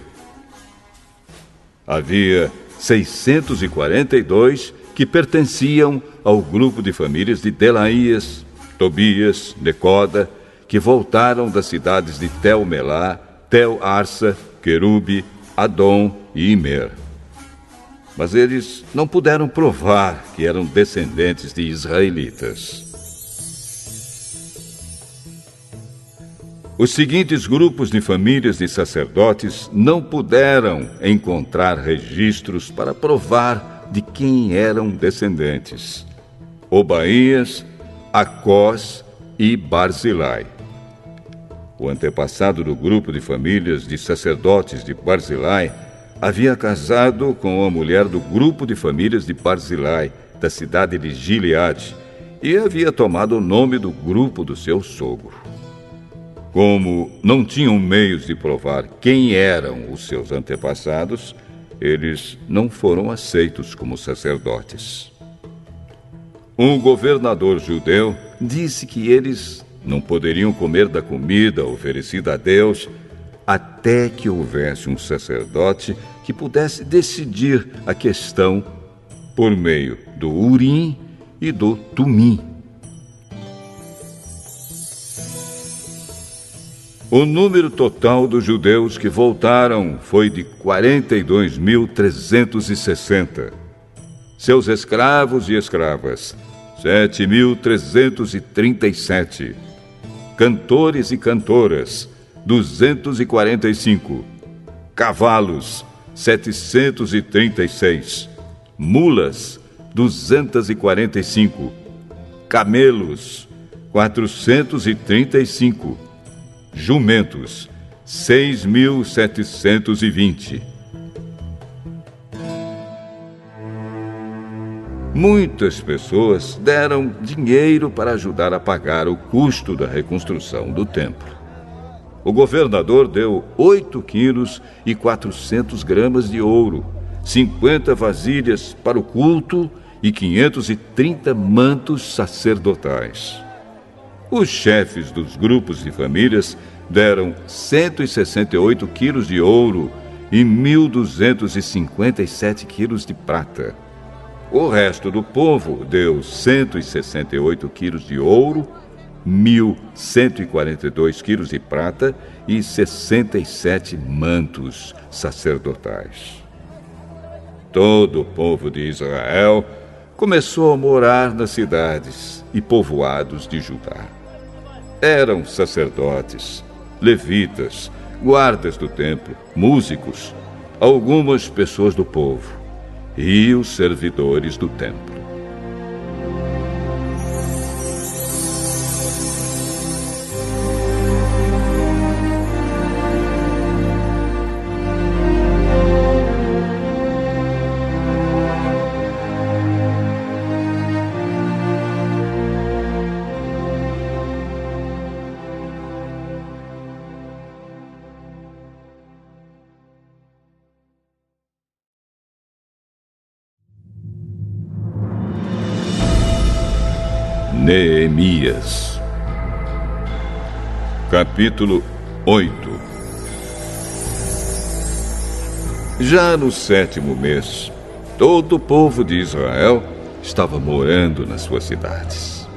Havia 642 que pertenciam ao grupo de famílias de Delaías, Tobias, Necoda, que voltaram das cidades de Tel-Melá, Tel-Arsa, Querube, Adom e Imer. Mas eles não puderam provar que eram descendentes de israelitas. Os seguintes grupos de famílias de sacerdotes não puderam encontrar registros para provar de quem eram descendentes: Obaías, Acós e Barzilai. O antepassado do grupo de famílias de sacerdotes de Barzilai havia casado com a mulher do grupo de famílias de Barzilai, da cidade de Gileade, e havia tomado o nome do grupo do seu sogro. Como não tinham meios de provar quem eram os seus antepassados, eles não foram aceitos como sacerdotes. Um governador judeu disse que eles não poderiam comer da comida oferecida a Deus até que houvesse um sacerdote que pudesse decidir a questão por meio do Urim e do Tumim. O número total dos judeus que voltaram foi de 42.360. Seus escravos e escravas, 7.337. Cantores e cantoras, 245. Cavalos, 736. Mulas, 245. Camelos, 435. Jumentos, 6.720. Muitas pessoas deram dinheiro para ajudar a pagar o custo da reconstrução do templo. O governador deu 8 quilos e 400 gramas de ouro, 50 vasilhas para o culto e 530 mantos sacerdotais. Os chefes dos grupos de famílias deram 168 quilos de ouro e 1.257 quilos de prata. O resto do povo deu 168 quilos de ouro, 1.142 quilos de prata e 67 mantos sacerdotais. Todo o povo de Israel começou a morar nas cidades e povoados de Judá. Eram sacerdotes, levitas, guardas do templo, músicos, algumas pessoas do povo e os servidores do templo. Neemias. Capítulo 8. Já no 7º mês, todo o povo de Israel estava morando nas suas cidades.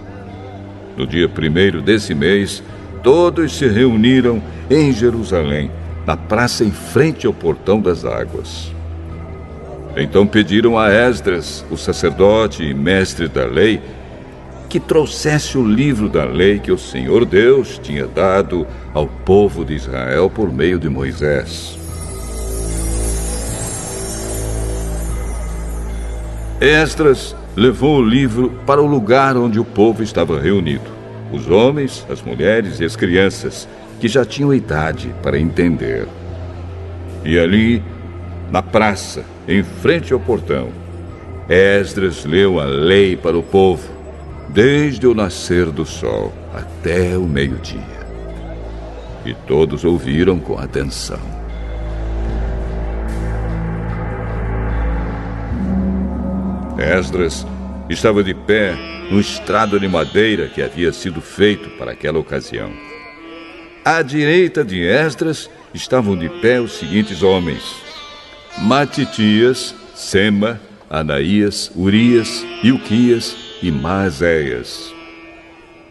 No dia 1º desse mês, todos se reuniram em Jerusalém, na praça em frente ao Portão das Águas. Então pediram a Esdras, o sacerdote e mestre da lei, que trouxesse o livro da lei que o Senhor Deus tinha dado ao povo de Israel por meio de Moisés. Esdras levou o livro para o lugar onde o povo estava reunido, os homens, as mulheres e as crianças, que já tinham idade para entender. E ali, na praça, em frente ao portão, Esdras leu a lei para o povo, desde o nascer do sol até o meio-dia. E todos ouviram com atenção. Esdras estava de pé no estrado de madeira que havia sido feito para aquela ocasião. À direita de Esdras estavam de pé os seguintes homens: Matitias, Sema, Anaías, Urias, Ilquias e Maazéias.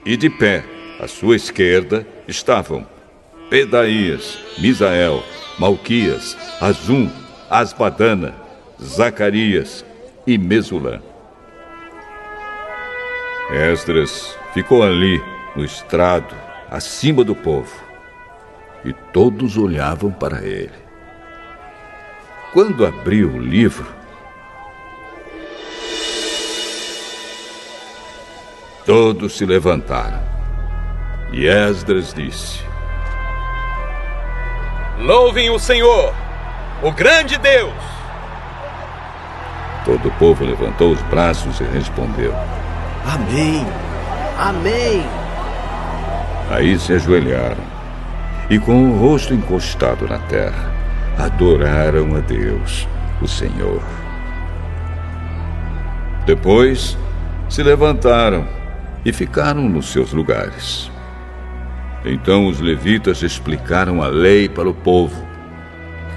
E de pé, à sua esquerda, estavam Pedaías, Misael, Malquias, Azum, Asbadana, Zacarias e Mesulã. Esdras ficou ali, no estrado, acima do povo, e todos olhavam para ele. Quando abriu o livro, todos se levantaram. E Esdras disse: Louvem o Senhor, o grande Deus! Todo o povo levantou os braços e respondeu: Amém! Amém! Aí se ajoelharam e, com o rosto encostado na terra, adoraram a Deus, o Senhor. Depois se levantaram e ficaram nos seus lugares. Então os levitas explicaram a lei para o povo.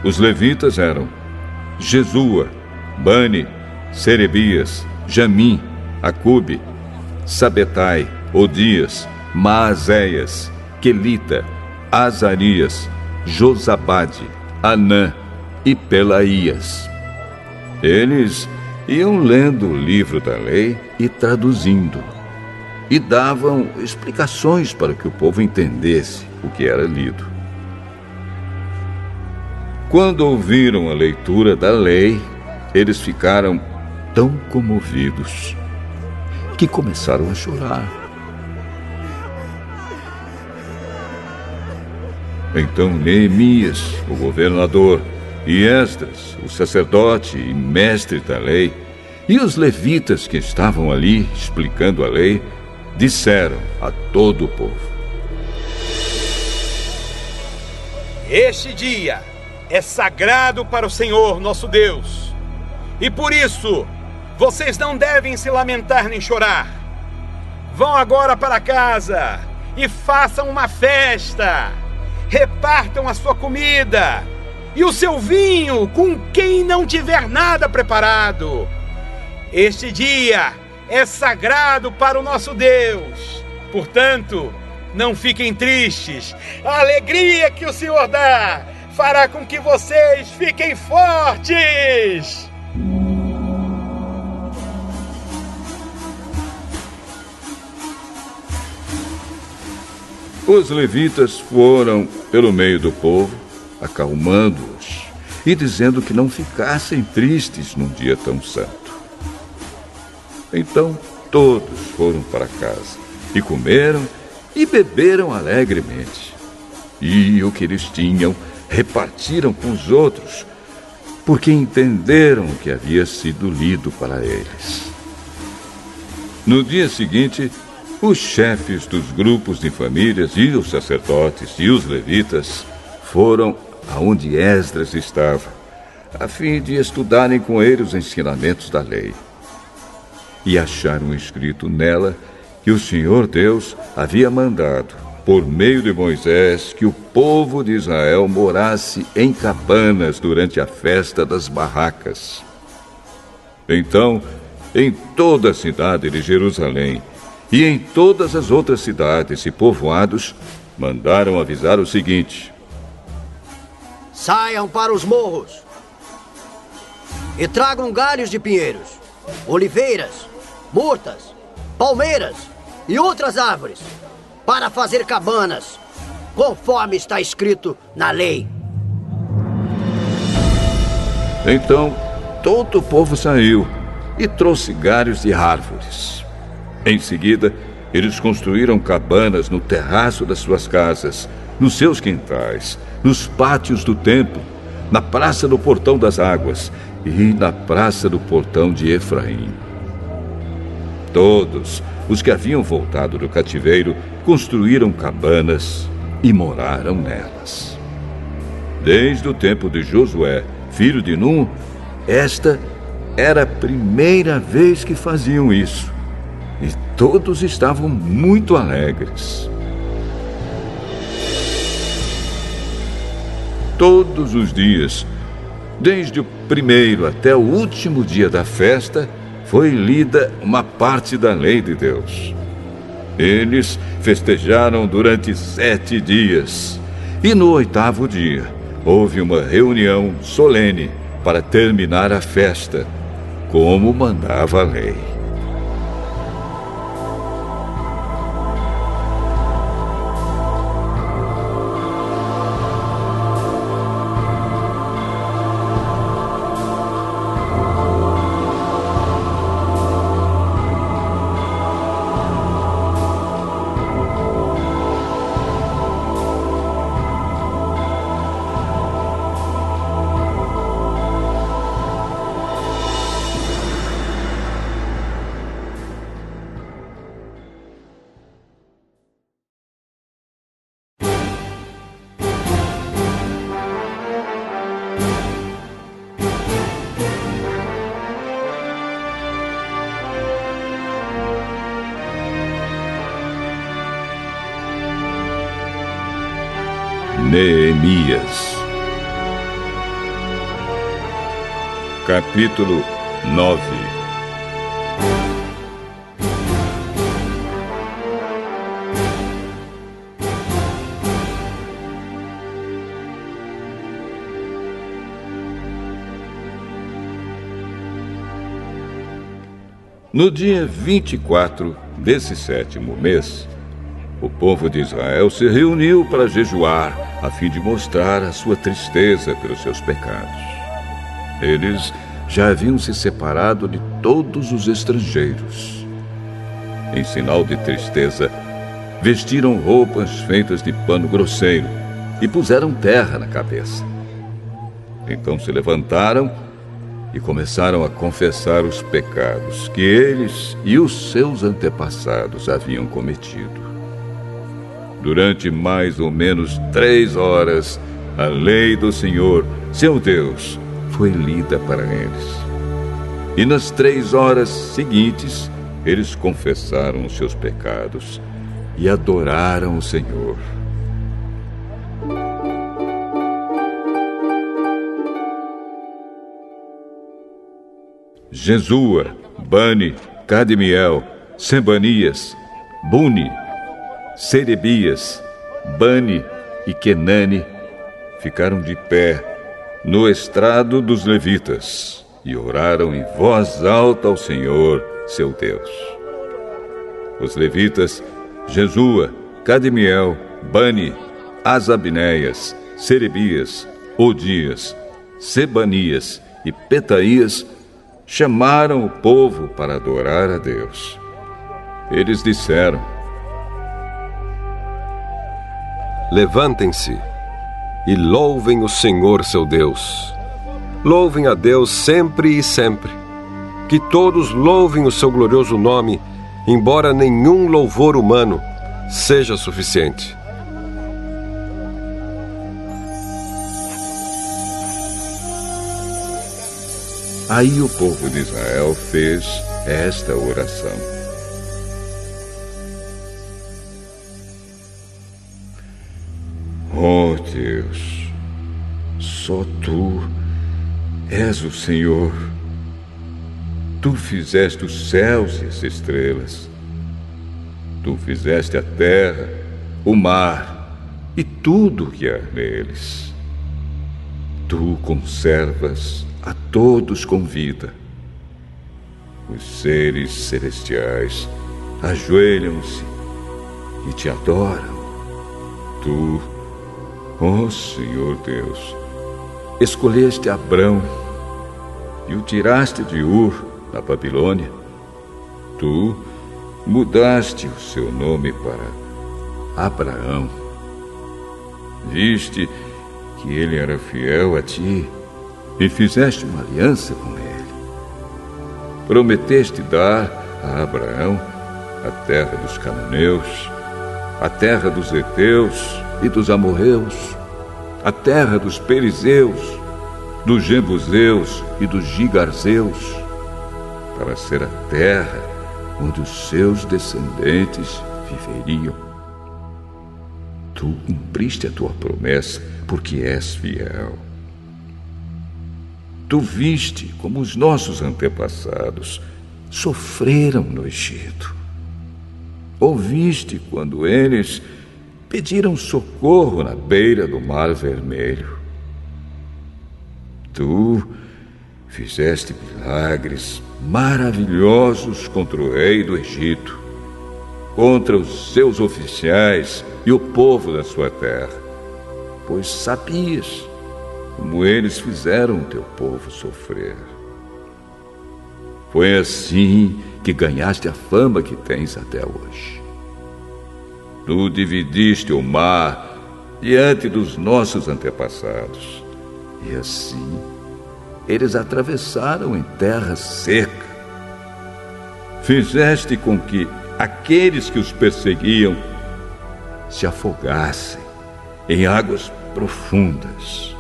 Os levitas eram Jesua, Bani, Serebias, Jamim, Acube, Sabetai, Odias, Maazéias, Quelita, Azarias, Josabade, Anã e Pelaías. Eles iam lendo o livro da lei e traduzindo, e davam explicações para que o povo entendesse o que era lido. Quando ouviram a leitura da lei, eles ficaram tão comovidos que começaram a chorar. Então Neemias, o governador, e Esdras, o sacerdote e mestre da lei, e os levitas que estavam ali explicando a lei, disseram a todo o povo: Este dia é sagrado para o Senhor nosso Deus, e por isso vocês não devem se lamentar nem chorar. Vão agora para casa e façam uma festa. Repartam a sua comida e o seu vinho com quem não tiver nada preparado. Este dia é sagrado para o nosso Deus. Portanto, não fiquem tristes. A alegria que o Senhor dá fará com que vocês fiquem fortes. Os levitas foram pelo meio do povo, acalmando-os e dizendo que não ficassem tristes num dia tão santo. Então todos foram para casa e comeram e beberam alegremente. E o que eles tinham repartiram com os outros, porque entenderam o que havia sido lido para eles. No dia seguinte, os chefes dos grupos de famílias e os sacerdotes e os levitas foram aonde Esdras estava, a fim de estudarem com ele os ensinamentos da lei. E acharam escrito nela que o Senhor Deus havia mandado, por meio de Moisés, que o povo de Israel morasse em cabanas durante a festa das barracas. Então, em toda a cidade de Jerusalém e em todas as outras cidades e povoados, mandaram avisar o seguinte: saiam para os morros e tragam galhos de pinheiros, oliveiras, murtas, palmeiras e outras árvores, para fazer cabanas, conforme está escrito na lei. Então, todo o povo saiu e trouxe galhos de árvores. Em seguida, eles construíram cabanas no terraço das suas casas, nos seus quintais, nos pátios do templo, na praça do Portão das Águas e na praça do Portão de Efraim. Todos os que haviam voltado do cativeiro construíram cabanas e moraram nelas. Desde o tempo de Josué, filho de Num, esta era a primeira vez que faziam isso. E todos estavam muito alegres. Todos os dias, desde o primeiro até o último dia da festa, foi lida uma parte da lei de Deus. Eles festejaram durante 7 dias. E no 8º dia, houve uma reunião solene para terminar a festa, como mandava a lei. Neemias. Capítulo 9. No dia 24 desse 7º mês, o povo de Israel se reuniu para jejuar, a fim de mostrar a sua tristeza pelos seus pecados. Eles já haviam se separado de todos os estrangeiros. Em sinal de tristeza, vestiram roupas feitas de pano grosseiro e puseram terra na cabeça. Então se levantaram e começaram a confessar os pecados que eles e os seus antepassados haviam cometido. Durante mais ou menos 3 horas, a lei do Senhor, seu Deus, foi lida para eles. E nas 3 horas seguintes, eles confessaram os seus pecados e adoraram o Senhor. Jesua, Bani, Cadmiel, Sebanias, Buni, Serebias, Bani e Kenani ficaram de pé no estrado dos levitas e oraram em voz alta ao Senhor, seu Deus. Os levitas, Jesua, Cadmiel, Bani, Asabneias, Serebias, Odias, Sebanias e Petaías, chamaram o povo para adorar a Deus. Eles disseram: Levantem-se e louvem o Senhor seu Deus. Louvem a Deus sempre e sempre. Que todos louvem o seu glorioso nome, embora nenhum louvor humano seja suficiente. Aí o povo de Israel fez esta oração: Ó Deus, só Tu és o Senhor. Tu fizeste os céus e as estrelas. Tu fizeste a terra, o mar e tudo o que há neles. Tu conservas a todos com vida. Os seres celestiais ajoelham-se e te adoram. Tu, ó Senhor Deus, escolheste Abrão e o tiraste de Ur, na Babilônia. Tu mudaste o seu nome para Abraão. Viste que ele era fiel a ti e fizeste uma aliança com ele. Prometeste dar a Abraão a terra dos cananeus, a terra dos heteus e dos amorreus, a terra dos perizeus, dos jebuseus e dos gigarzeus, para ser a terra onde os seus descendentes viveriam. Tu cumpriste a tua promessa, porque és fiel. Tu viste como os nossos antepassados sofreram no Egito. Ouviste quando eles pediram socorro na beira do Mar Vermelho. Tu fizeste milagres maravilhosos contra o rei do Egito, contra os seus oficiais e o povo da sua terra, pois sabias como eles fizeram o teu povo sofrer. Foi assim que ganhaste a fama que tens até hoje. Tu dividiste o mar diante dos nossos antepassados, e assim eles atravessaram em terra seca. Fizeste com que aqueles que os perseguiam se afogassem em águas profundas,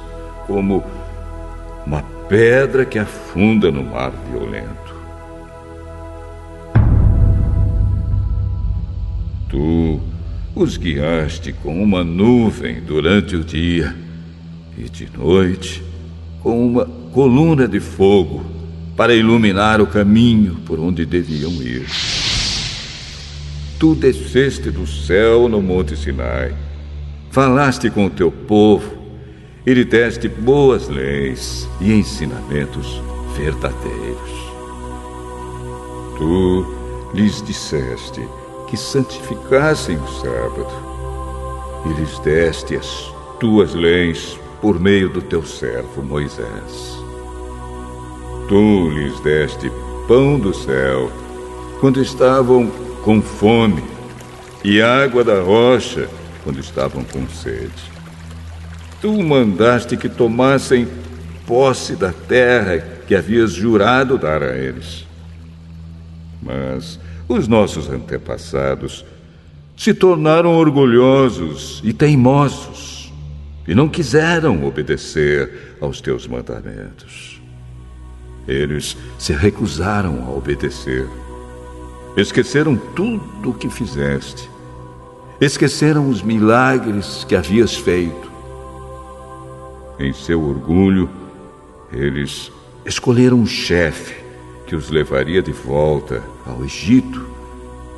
como uma pedra que afunda no mar violento. Tu os guiaste com uma nuvem durante o dia e de noite com uma coluna de fogo para iluminar o caminho por onde deviam ir. Tu desceste do céu no Monte Sinai, falaste com o teu povo e lhe deste boas leis e ensinamentos verdadeiros. Tu lhes disseste que santificassem o sábado e lhes deste as tuas leis por meio do teu servo Moisés. Tu lhes deste pão do céu quando estavam com fome e água da rocha quando estavam com sede. Tu mandaste que tomassem posse da terra que havias jurado dar a eles. Mas os nossos antepassados se tornaram orgulhosos e teimosos e não quiseram obedecer aos teus mandamentos. Eles se recusaram a obedecer. Esqueceram tudo o que fizeste. Esqueceram os milagres que havias feito. Em seu orgulho, eles escolheram um chefe que os levaria de volta ao Egito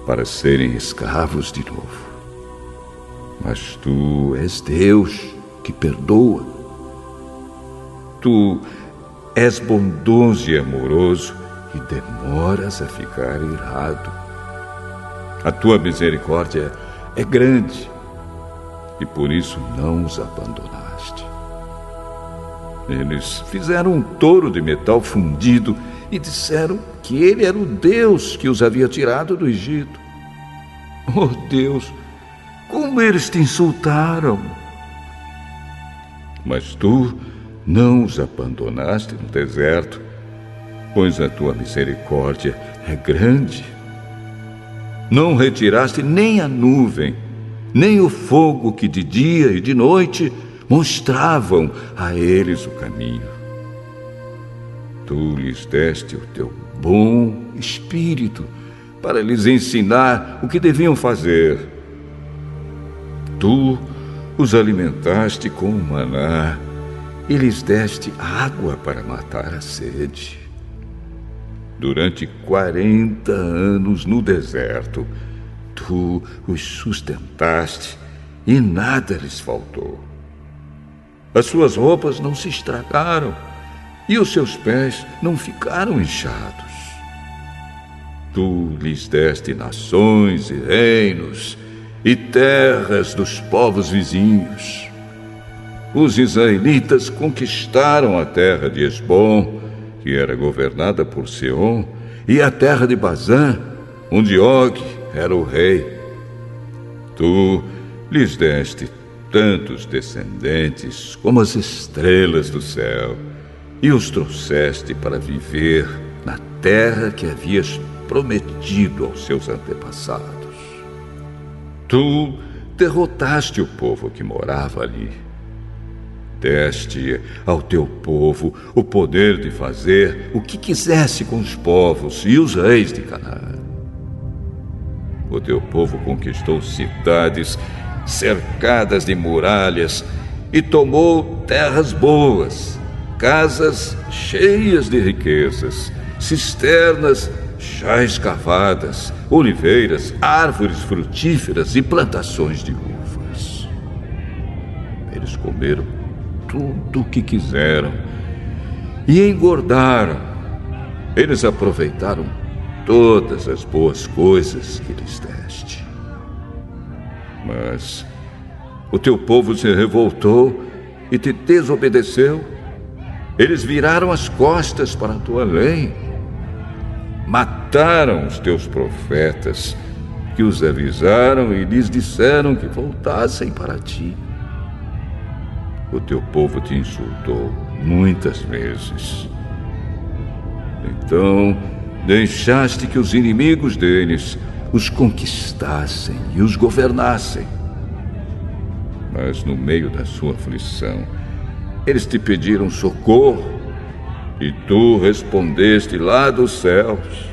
para serem escravos de novo. Mas tu és Deus que perdoa. Tu és bondoso e amoroso e demoras a ficar irado. A tua misericórdia é grande e por isso não os abandonaste. Eles fizeram um touro de metal fundido e disseram que ele era o Deus que os havia tirado do Egito. Oh Deus, como eles te insultaram! Mas tu não os abandonaste no deserto, pois a tua misericórdia é grande. Não retiraste nem a nuvem, nem o fogo que de dia e de noite mostravam a eles o caminho. Tu lhes deste o teu bom espírito para lhes ensinar o que deviam fazer. Tu os alimentaste com o maná e lhes deste água para matar a sede. Durante 40 anos no deserto, tu os sustentaste e nada lhes faltou. As suas roupas não se estragaram e os seus pés não ficaram inchados. Tu lhes deste nações e reinos e terras dos povos vizinhos. Os israelitas conquistaram a terra de Esbom, que era governada por Seom, e a terra de Bazã, onde Og era o rei. Tu lhes deste tantos descendentes como as estrelas do céu, e os trouxeste para viver na terra que havias prometido aos seus antepassados. Tu derrotaste o povo que morava ali. Deste ao teu povo o poder de fazer o que quisesse com os povos e os reis de Canaã. O teu povo conquistou cidades cercadas de muralhas e tomou terras boas, casas cheias de riquezas, cisternas já escavadas, oliveiras, árvores frutíferas e plantações de uvas. Eles comeram tudo o que quiseram e engordaram. Eles aproveitaram todas as boas coisas que lhes deste. Mas o teu povo se revoltou e te desobedeceu. Eles viraram as costas para a tua lei. Mataram os teus profetas, que os avisaram e lhes disseram que voltassem para ti. O teu povo te insultou muitas vezes. Então, deixaste que os inimigos deles os conquistassem e os governassem. Mas no meio da sua aflição, eles te pediram socorro e tu respondeste lá dos céus.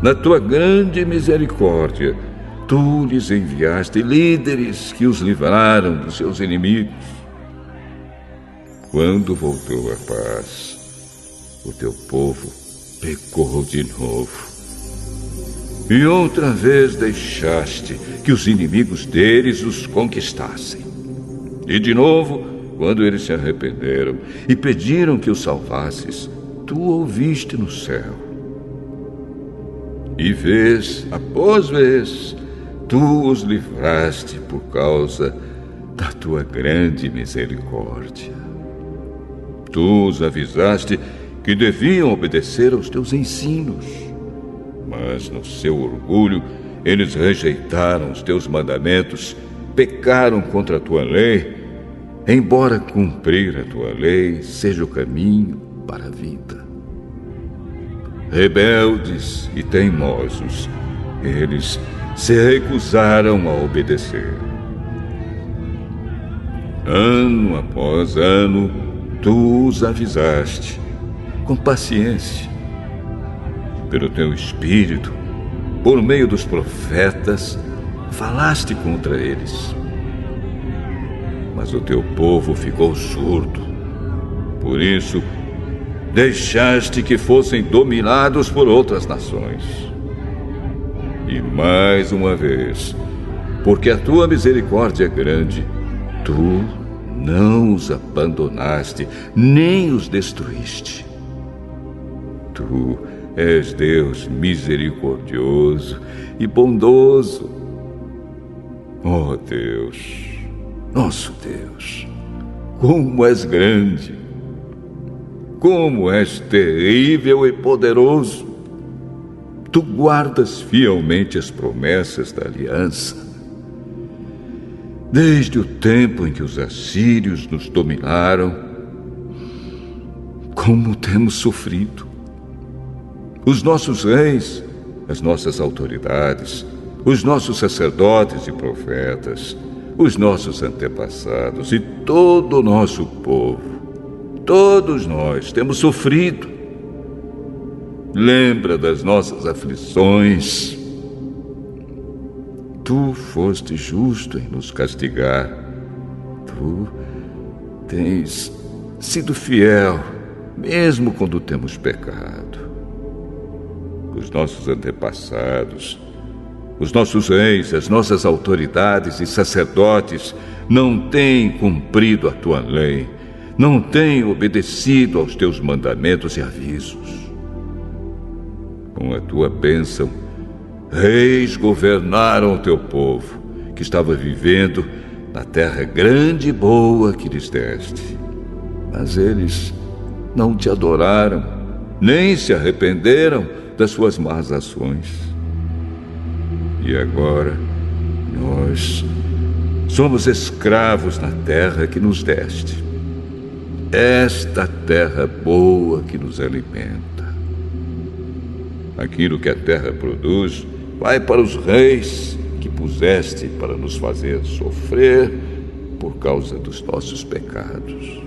Na tua grande misericórdia, tu lhes enviaste líderes que os livraram dos seus inimigos. Quando voltou a paz, o teu povo pecou de novo. E outra vez deixaste que os inimigos deles os conquistassem. E de novo, quando eles se arrependeram e pediram que os salvasses, tu ouviste no céu. E vez após vez, tu os livraste por causa da tua grande misericórdia. Tu os avisaste que deviam obedecer aos teus ensinos, mas no seu orgulho eles rejeitaram os teus mandamentos, pecaram contra a tua lei, embora cumprir a tua lei seja o caminho para a vida. Rebeldes e teimosos, eles se recusaram a obedecer. Ano após ano, tu os avisaste, com paciência. Pelo teu espírito, por meio dos profetas, falaste contra eles. Mas o teu povo ficou surdo. Por isso, deixaste que fossem dominados por outras nações. E mais uma vez, porque a tua misericórdia é grande. Tu não os abandonaste, nem os destruíste. Tu és Deus misericordioso e bondoso. Oh Deus, nosso Deus, como és grande, como és terrível e poderoso. Tu guardas fielmente as promessas da aliança. Desde o tempo em que os assírios nos dominaram, como temos sofrido. Os nossos reis, as nossas autoridades, os nossos sacerdotes e profetas, os nossos antepassados e todo o nosso povo, todos nós temos sofrido. Lembra das nossas aflições. Tu foste justo em nos castigar. Tu tens sido fiel, mesmo quando temos pecado. Os nossos antepassados, os nossos reis, as nossas autoridades e sacerdotes não têm cumprido a tua lei, não têm obedecido aos teus mandamentos e avisos. Com a tua bênção, reis governaram o teu povo, que estava vivendo na terra grande e boa que lhes deste. Mas eles não te adoraram, nem se arrependeram das suas más ações. E agora, nós somos escravos na terra que nos deste. Esta terra boa que nos alimenta. Aquilo que a terra produz vai para os reis que puseste para nos fazer sofrer por causa dos nossos pecados.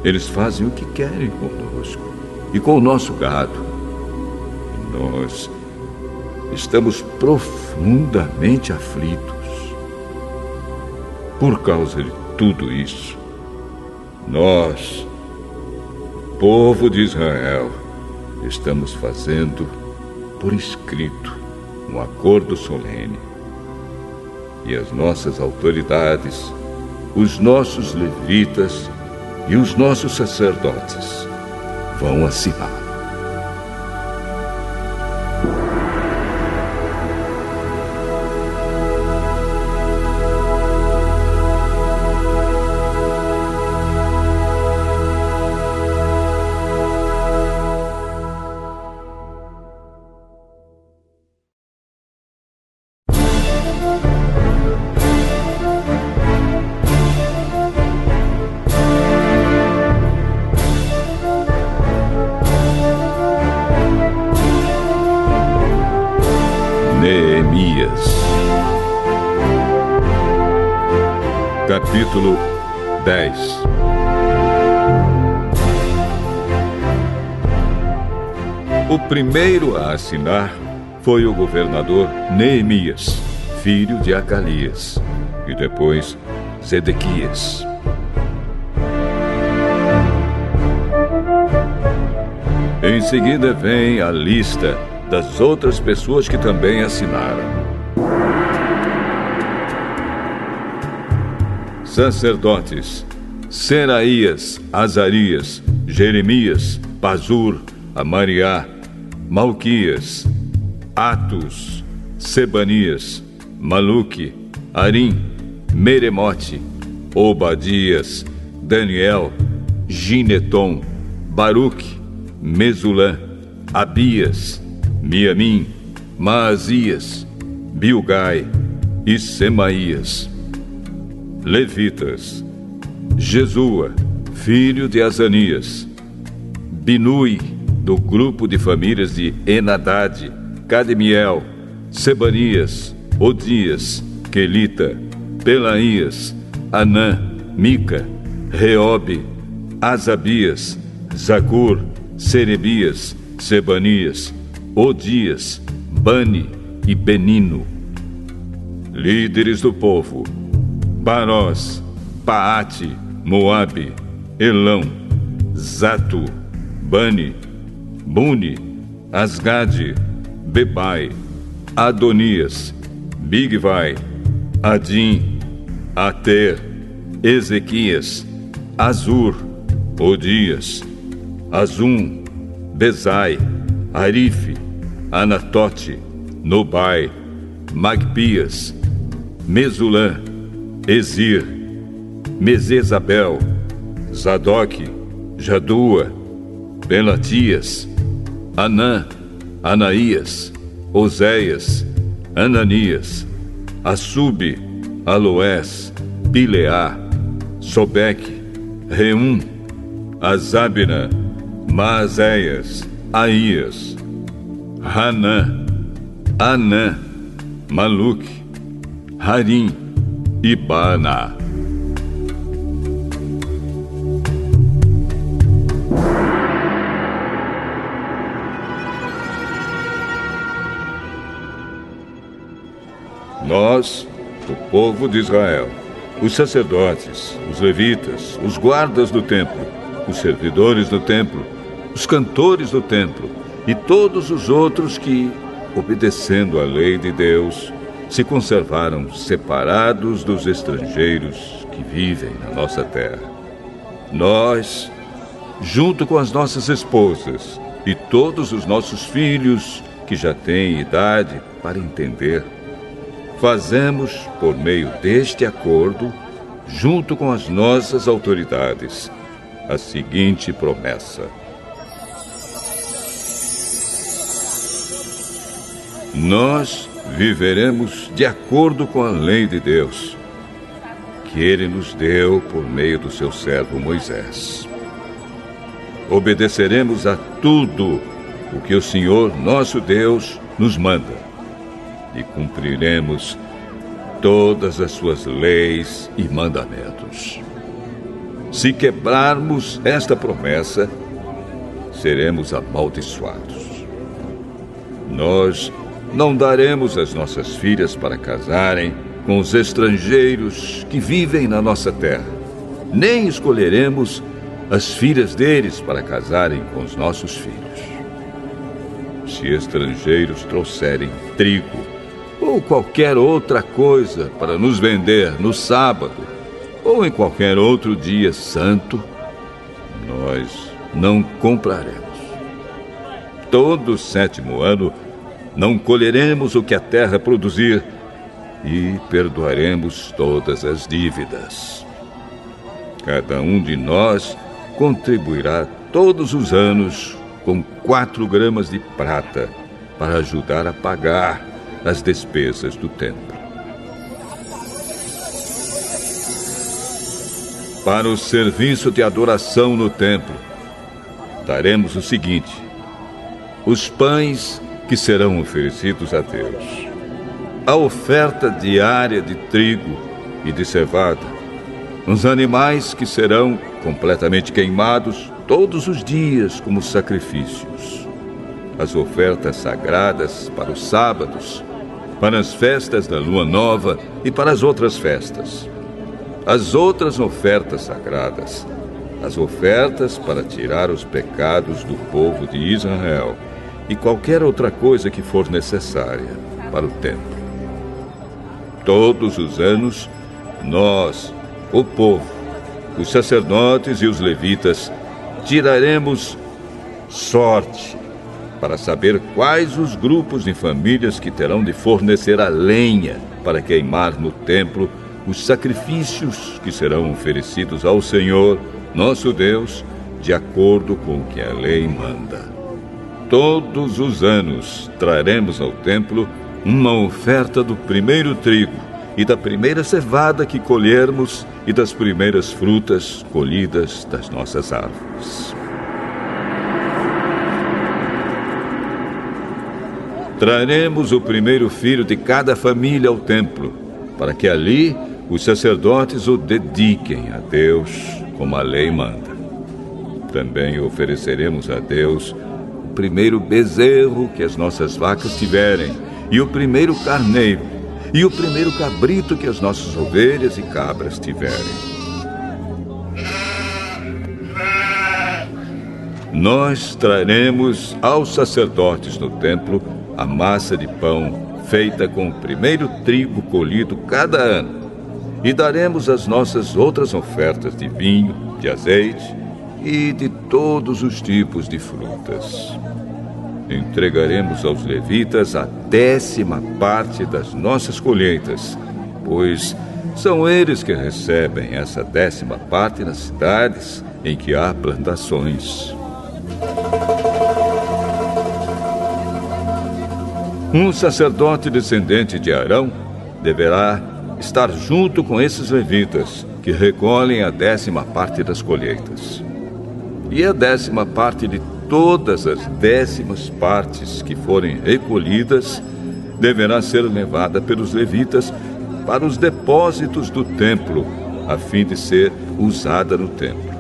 Eles fazem o que querem conosco e com o nosso gado. E nós estamos profundamente aflitos. Por causa de tudo isso, nós, o povo de Israel, estamos fazendo por escrito um acordo solene. E as nossas autoridades, os nossos levitas e os nossos sacerdotes vão assinar. Capítulo 10. O primeiro a assinar foi o governador Neemias, filho de Acalias, e depois Zedequias. Em seguida vem a lista das outras pessoas que também assinaram. Sacerdotes: Seraías, Azarias, Jeremias, Pazur, Amariá, Malquias, Atus, Sebanias, Maluque, Arim, Meremote, Obadias, Daniel, Gineton, Baruque, Mesulã, Abias, Miamim, Maazias, Bilgai e Semaías. Levitas: Jesua, filho de Azanias, Binui, do grupo de famílias de Enadade, Cadmiel, Sebanias, Odias, Quelita, Pelaías, Anã, Mica, Reobe, Asabias, Zacur, Serebias, Sebanias, Odias, Bani e Benino. Líderes do povo: Parós, Paate, Moabe, Elão, Zato, Bani, Buni, Asgade, Bebai, Adonias, Bigvai, Adim, Ater, Ezequias, Azur, Odias, Azum, Bezai, Arife, Anatote, Nobai, Magpias, Mesulã, Ezir, Mesezabel, Zadok, Jadua, Belatias, Anã, Anaías, Oséias, Ananias, Assube, Aloés, Pileá, Sobeque, Reum, Azabina, Maazéias, Aías, Hanã, Anã, Maluque, Harim e Baana. Nós, o povo de Israel, os sacerdotes, os levitas, os guardas do templo, os servidores do templo, os cantores do templo e todos os outros que, obedecendo à lei de Deus, se conservaram separados dos estrangeiros que vivem na nossa terra. Nós, junto com as nossas esposas e todos os nossos filhos que já têm idade para entender, fazemos, por meio deste acordo, junto com as nossas autoridades, a seguinte promessa: nós viveremos de acordo com a lei de Deus, que Ele nos deu por meio do seu servo Moisés. Obedeceremos a tudo o que o Senhor, nosso Deus, nos manda, e cumpriremos todas as suas leis e mandamentos. Se quebrarmos esta promessa, seremos amaldiçoados. Nós não daremos as nossas filhas para casarem com os estrangeiros que vivem na nossa terra, nem escolheremos as filhas deles para casarem com os nossos filhos. Se estrangeiros trouxerem trigo ou qualquer outra coisa para nos vender no sábado ou em qualquer outro dia santo, nós não compraremos. Todo o 7º ano não colheremos o que a terra produzir e perdoaremos todas as dívidas. Cada um de nós contribuirá todos os anos com 4 gramas de prata para ajudar a pagar as despesas do templo. Para o serviço de adoração no templo, daremos o seguinte: os pães que serão oferecidos a Deus, a oferta diária de trigo e de cevada, os animais que serão completamente queimados todos os dias como sacrifícios, as ofertas sagradas para os sábados, para as festas da lua nova e para as outras festas, as outras ofertas sagradas, as ofertas para tirar os pecados do povo de Israel e qualquer outra coisa que for necessária para o templo. Todos os anos, nós, o povo, os sacerdotes e os levitas, tiraremos sorte para saber quais os grupos de famílias que terão de fornecer a lenha para queimar no templo os sacrifícios que serão oferecidos ao Senhor, nosso Deus, de acordo com o que a lei manda. Todos os anos traremos ao templo uma oferta do primeiro trigo e da primeira cevada que colhermos e das primeiras frutas colhidas das nossas árvores. Traremos o primeiro filho de cada família ao templo, para que ali os sacerdotes o dediquem a Deus, como a lei manda. Também ofereceremos a Deus o primeiro bezerro que as nossas vacas tiverem, e o primeiro carneiro, e o primeiro cabrito que as nossas ovelhas e cabras tiverem. Nós traremos aos sacerdotes no templo a massa de pão feita com o primeiro trigo colhido cada ano, e daremos as nossas outras ofertas de vinho, de azeite e de todos os tipos de frutas. Entregaremos aos levitas a 10ª parte das nossas colheitas, pois são eles que recebem essa 10ª parte nas cidades em que há plantações. Um sacerdote descendente de Arão deverá estar junto com esses levitas que recolhem a 10ª parte das colheitas. E a 10ª parte de todas as 10ª partes que forem recolhidas deverá ser levada pelos levitas para os depósitos do templo, a fim de ser usada no templo.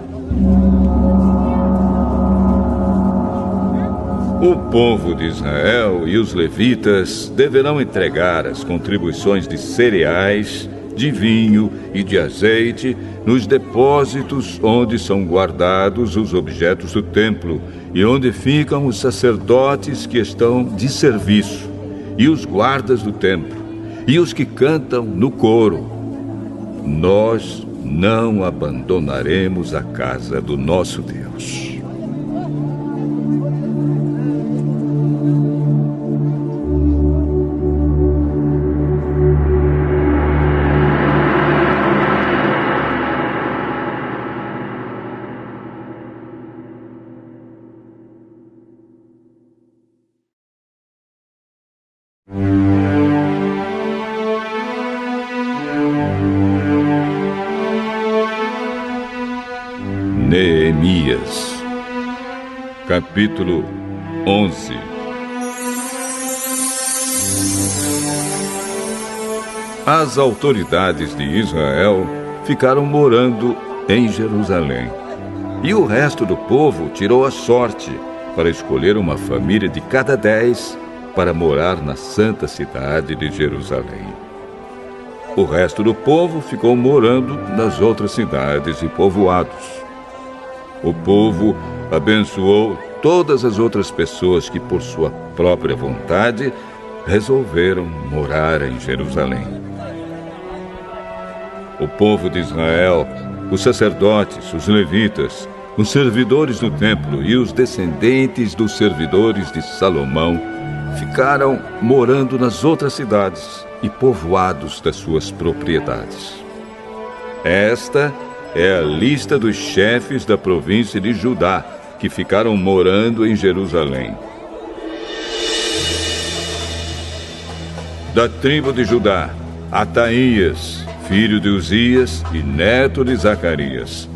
O povo de Israel e os levitas deverão entregar as contribuições de cereais, de vinho e de azeite nos depósitos onde são guardados os objetos do templo e onde ficam os sacerdotes que estão de serviço, e os guardas do templo, e os que cantam no coro. Nós não abandonaremos a casa do nosso Deus. Neemias, capítulo 11. As autoridades de Israel ficaram morando em Jerusalém, e o resto do povo tirou a sorte para escolher uma família de cada 10 para morar na santa cidade de Jerusalém. O resto do povo ficou morando nas outras cidades e povoados. O povo abençoou todas as outras pessoas que, por sua própria vontade, resolveram morar em Jerusalém. O povo de Israel, os sacerdotes, os levitas, os servidores do templo e os descendentes dos servidores de Salomão ficaram morando nas outras cidades e povoados das suas propriedades. Esta é a lista dos chefes da província de Judá, que ficaram morando em Jerusalém. Da tribo de Judá, Ataías, filho de Uzias e neto de Zacarias.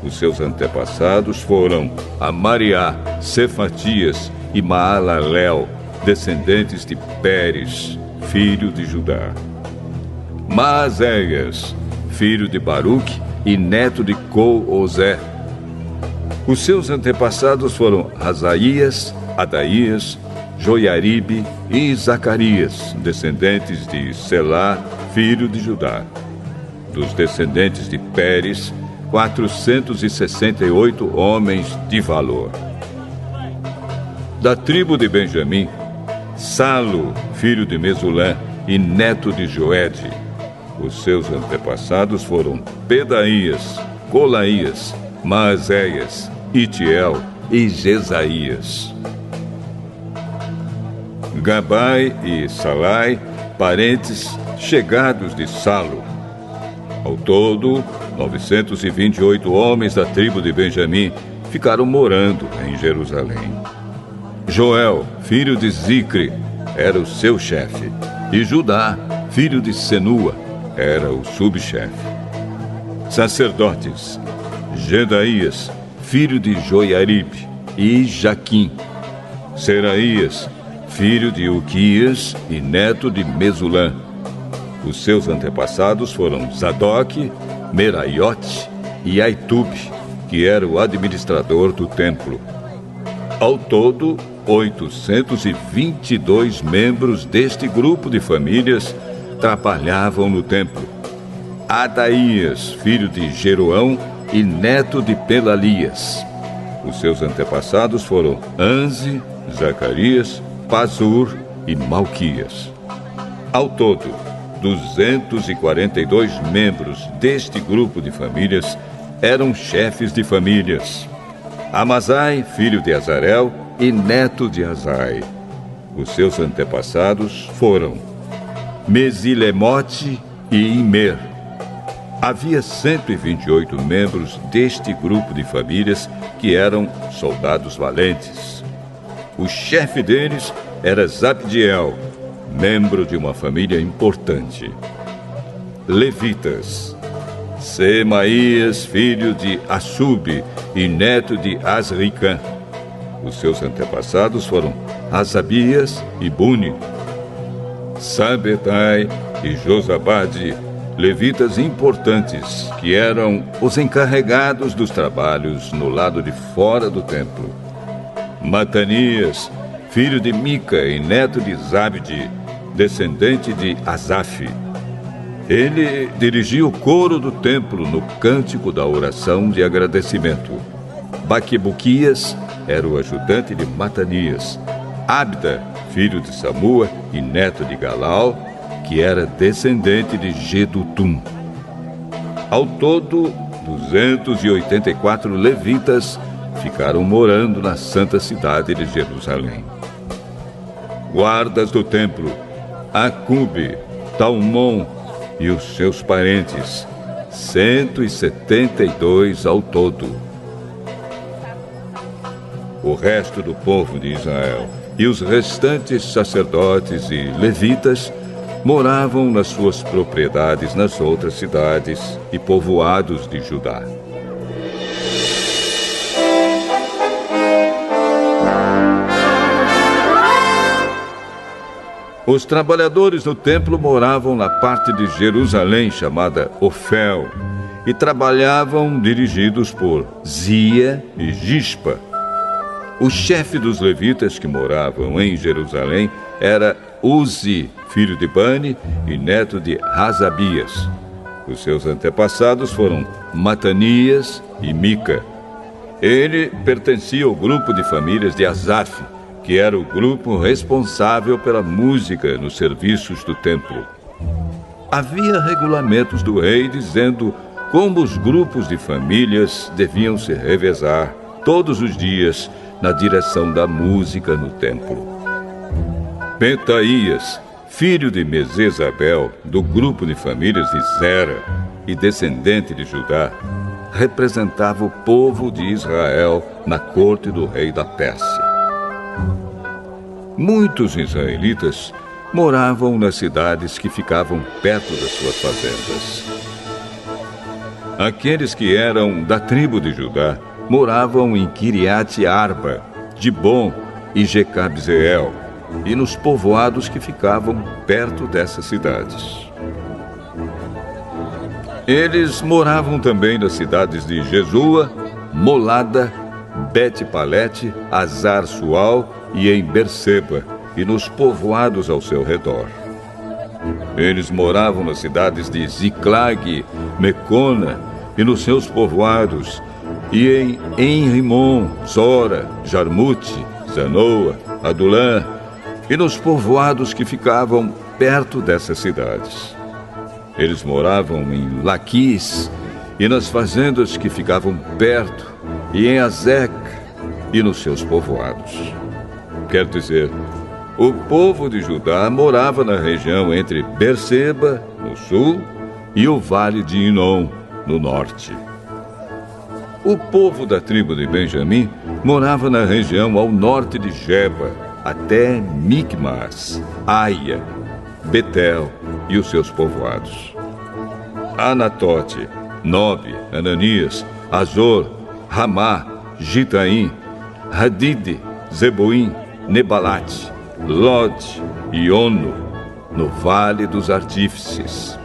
Os seus antepassados foram Amariá, Cefatias e Maalalel, descendentes de Pérez, filho de Judá. Maazéias, filho de Baruque e neto de Col-Ozé. Os seus antepassados foram Asaías, Adaías, Joiaribe e Zacarias, descendentes de Selá, filho de Judá. Dos descendentes de Pérez, 468 homens de valor. Da tribo de Benjamim, Salo, filho de Mesulã e neto de Joede. Os seus antepassados foram Pedaías, Colaías, Maazéias, Itiel e Jesaías. Gabai e Salai, parentes chegados de Salo. Ao todo, 928 homens da tribo de Benjamim ficaram morando em Jerusalém. Joel, filho de Zicre, era o seu chefe, e Judá, filho de Senua, era o subchefe. Sacerdotes: Gedaías, filho de Joiaribe, e Jaquim. Seraías, filho de Uquias e neto de Mesulã. Os seus antepassados foram Zadoque, Meraiote e Aitube, que era o administrador do templo. Ao todo, 822 membros deste grupo de famílias trabalhavam no templo. Adaías, filho de Jeroão e neto de Pelalias. Os seus antepassados foram Anze, Zacarias, Pazur e Malquias. Ao todo, 242 membros deste grupo de famílias eram chefes de famílias. Amazai, filho de Azarel e neto de Azai. Os seus antepassados foram Mesilemote e Imer. Havia 128 membros deste grupo de famílias que eram soldados valentes. O chefe deles era Zabdiel, membro de uma família importante. Levitas. Semaías, filho de Assub e neto de Asricã. Os seus antepassados foram Asabias e Buni. Sabetai e Josabade, levitas importantes, que eram os encarregados dos trabalhos no lado de fora do templo. Matanias, filho de Mica e neto de Zabde, descendente de Asaf. Ele dirigia o coro do templo no cântico da oração de agradecimento. Baquebuquias era o ajudante de Matanias. Abda, filho de Samua e neto de Galal, que era descendente de Gedutum. Ao todo, 284 levitas ficaram morando na santa cidade de Jerusalém. Guardas do templo, Acube, Talmon e os seus parentes, 172 ao todo. O resto do povo de Israel e os restantes sacerdotes e levitas moravam nas suas propriedades nas outras cidades e povoados de Judá. Os trabalhadores do templo moravam na parte de Jerusalém chamada Ofel e trabalhavam dirigidos por Zia e Gispa. O chefe dos levitas que moravam em Jerusalém era Uzi, filho de Bani e neto de Razabias. Os seus antepassados foram Matanias e Mica. Ele pertencia ao grupo de famílias de Asaf, que era o grupo responsável pela música nos serviços do templo. Havia regulamentos do rei dizendo como os grupos de famílias deviam se revezar todos os dias na direção da música no templo. Petaías, filho de Mesesabel, do grupo de famílias de Zera e descendente de Judá, representava o povo de Israel na corte do rei da Pérsia. Muitos israelitas moravam nas cidades que ficavam perto das suas fazendas. Aqueles que eram da tribo de Judá moravam em Kiriat Arba, Dibon e Jecabzeel, e nos povoados que ficavam perto dessas cidades. Eles moravam também nas cidades de Jesua, Molada, Bet-Palete, Azar-Sual e em Berseba, e nos povoados ao seu redor. Eles moravam nas cidades de Ziclag, Mecona e nos seus povoados, e em Enrimon, Zora, Jarmute, Zanoa, Adulã, e nos povoados que ficavam perto dessas cidades. Eles moravam em Laquis e nas fazendas que ficavam perto, e em Azec e nos seus povoados. Quer dizer, o povo de Judá morava na região entre Berseba, no sul, e o vale de Inom, no norte. O povo da tribo de Benjamim morava na região ao norte de Geba, até Micmas, Aia, Betel e os seus povoados. Anatote, Nobe, Ananias, Azor, Ramá, Gitaim, Hadide, Zeboim, Nebalate, Lod e Ono, no Vale dos Artífices.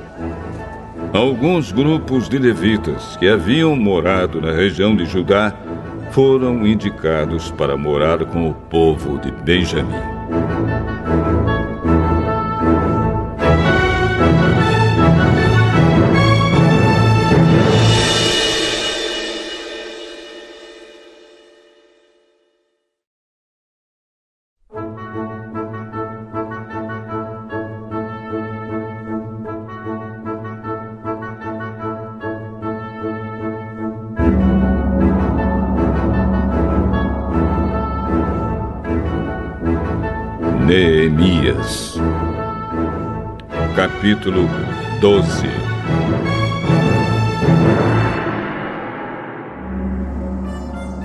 Alguns grupos de levitas que haviam morado na região de Judá foram indicados para morar com o povo de Benjamim. Jeremias. Capítulo 12.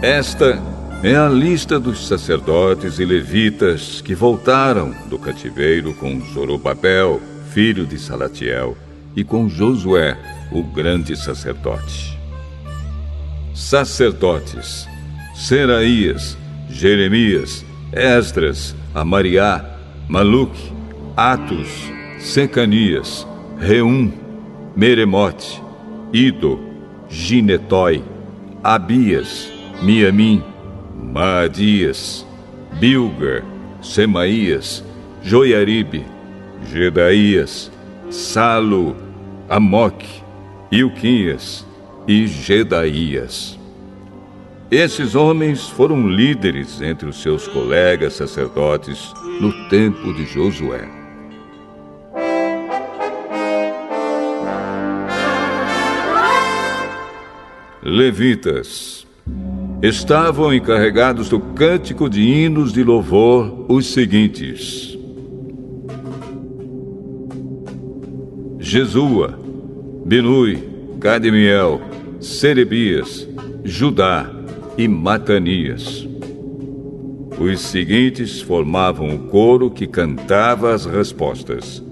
Esta é a lista dos sacerdotes e levitas que voltaram do cativeiro com Zorobabel, filho de Salatiel, e com Josué, o grande sacerdote. Sacerdotes: Seraías, Jeremias, Esdras, Amariá, Maluque, Atos, Secanias, Reum, Meremote, Ido, Ginetói, Abias, Miamim, Maadias, Bilga, Semaías, Joiaribe, Gedaías, Salo, Amoque, Ilquias e Gedaías. Esses homens foram líderes entre os seus colegas sacerdotes no tempo de Josué. Levitas: estavam encarregados do cântico de hinos de louvor os seguintes: Jesua, Binui, Cadmiel, Serebias, Judá e Matanias. Os seguintes formavam o coro que cantava as respostas: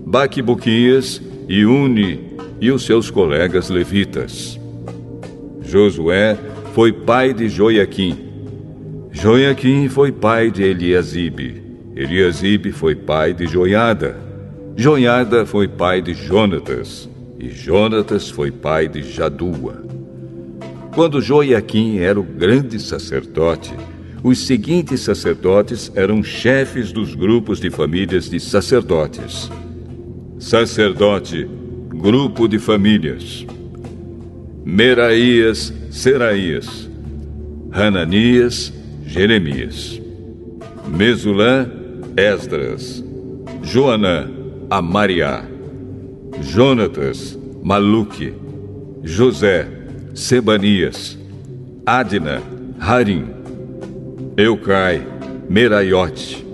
Baquibuquias e Uni e os seus colegas levitas. Josué foi pai de Joiaquim. Joiaquim foi pai de Eliasibe. Eliasibe foi pai de Joiada. Joiada foi pai de Jonatas. E Jonatas foi pai de Jadua. Quando Joiaquim era o grande sacerdote, os seguintes sacerdotes eram chefes dos grupos de famílias de sacerdotes. Sacerdote, grupo de famílias: Meraías, Seraías, Hananias, Jeremias, Mesulã, Esdras, Joanã, Amariá, Jonatas, Maluque, José, Sebanias, Adna, Harim, Eucai, Meraiote,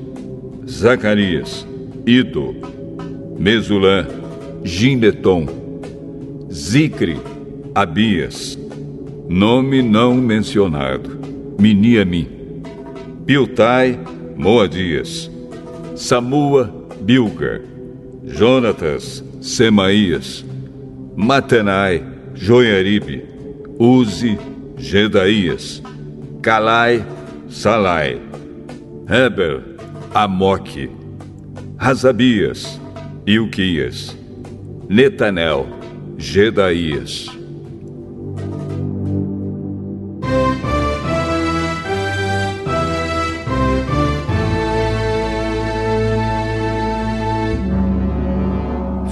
Zacarias, Ido, Mesulã, Gineton, Zicre, Abias, nome não mencionado, Miniamim, Piltai, Moadias, Samua, Bilga, Jonatas, Semaías, Matenai, Joiaribe, Uzi, Gedaías, Calai, Salai, Heber, Amoque, Razabias, Ilquias, Netanel, Gedaías.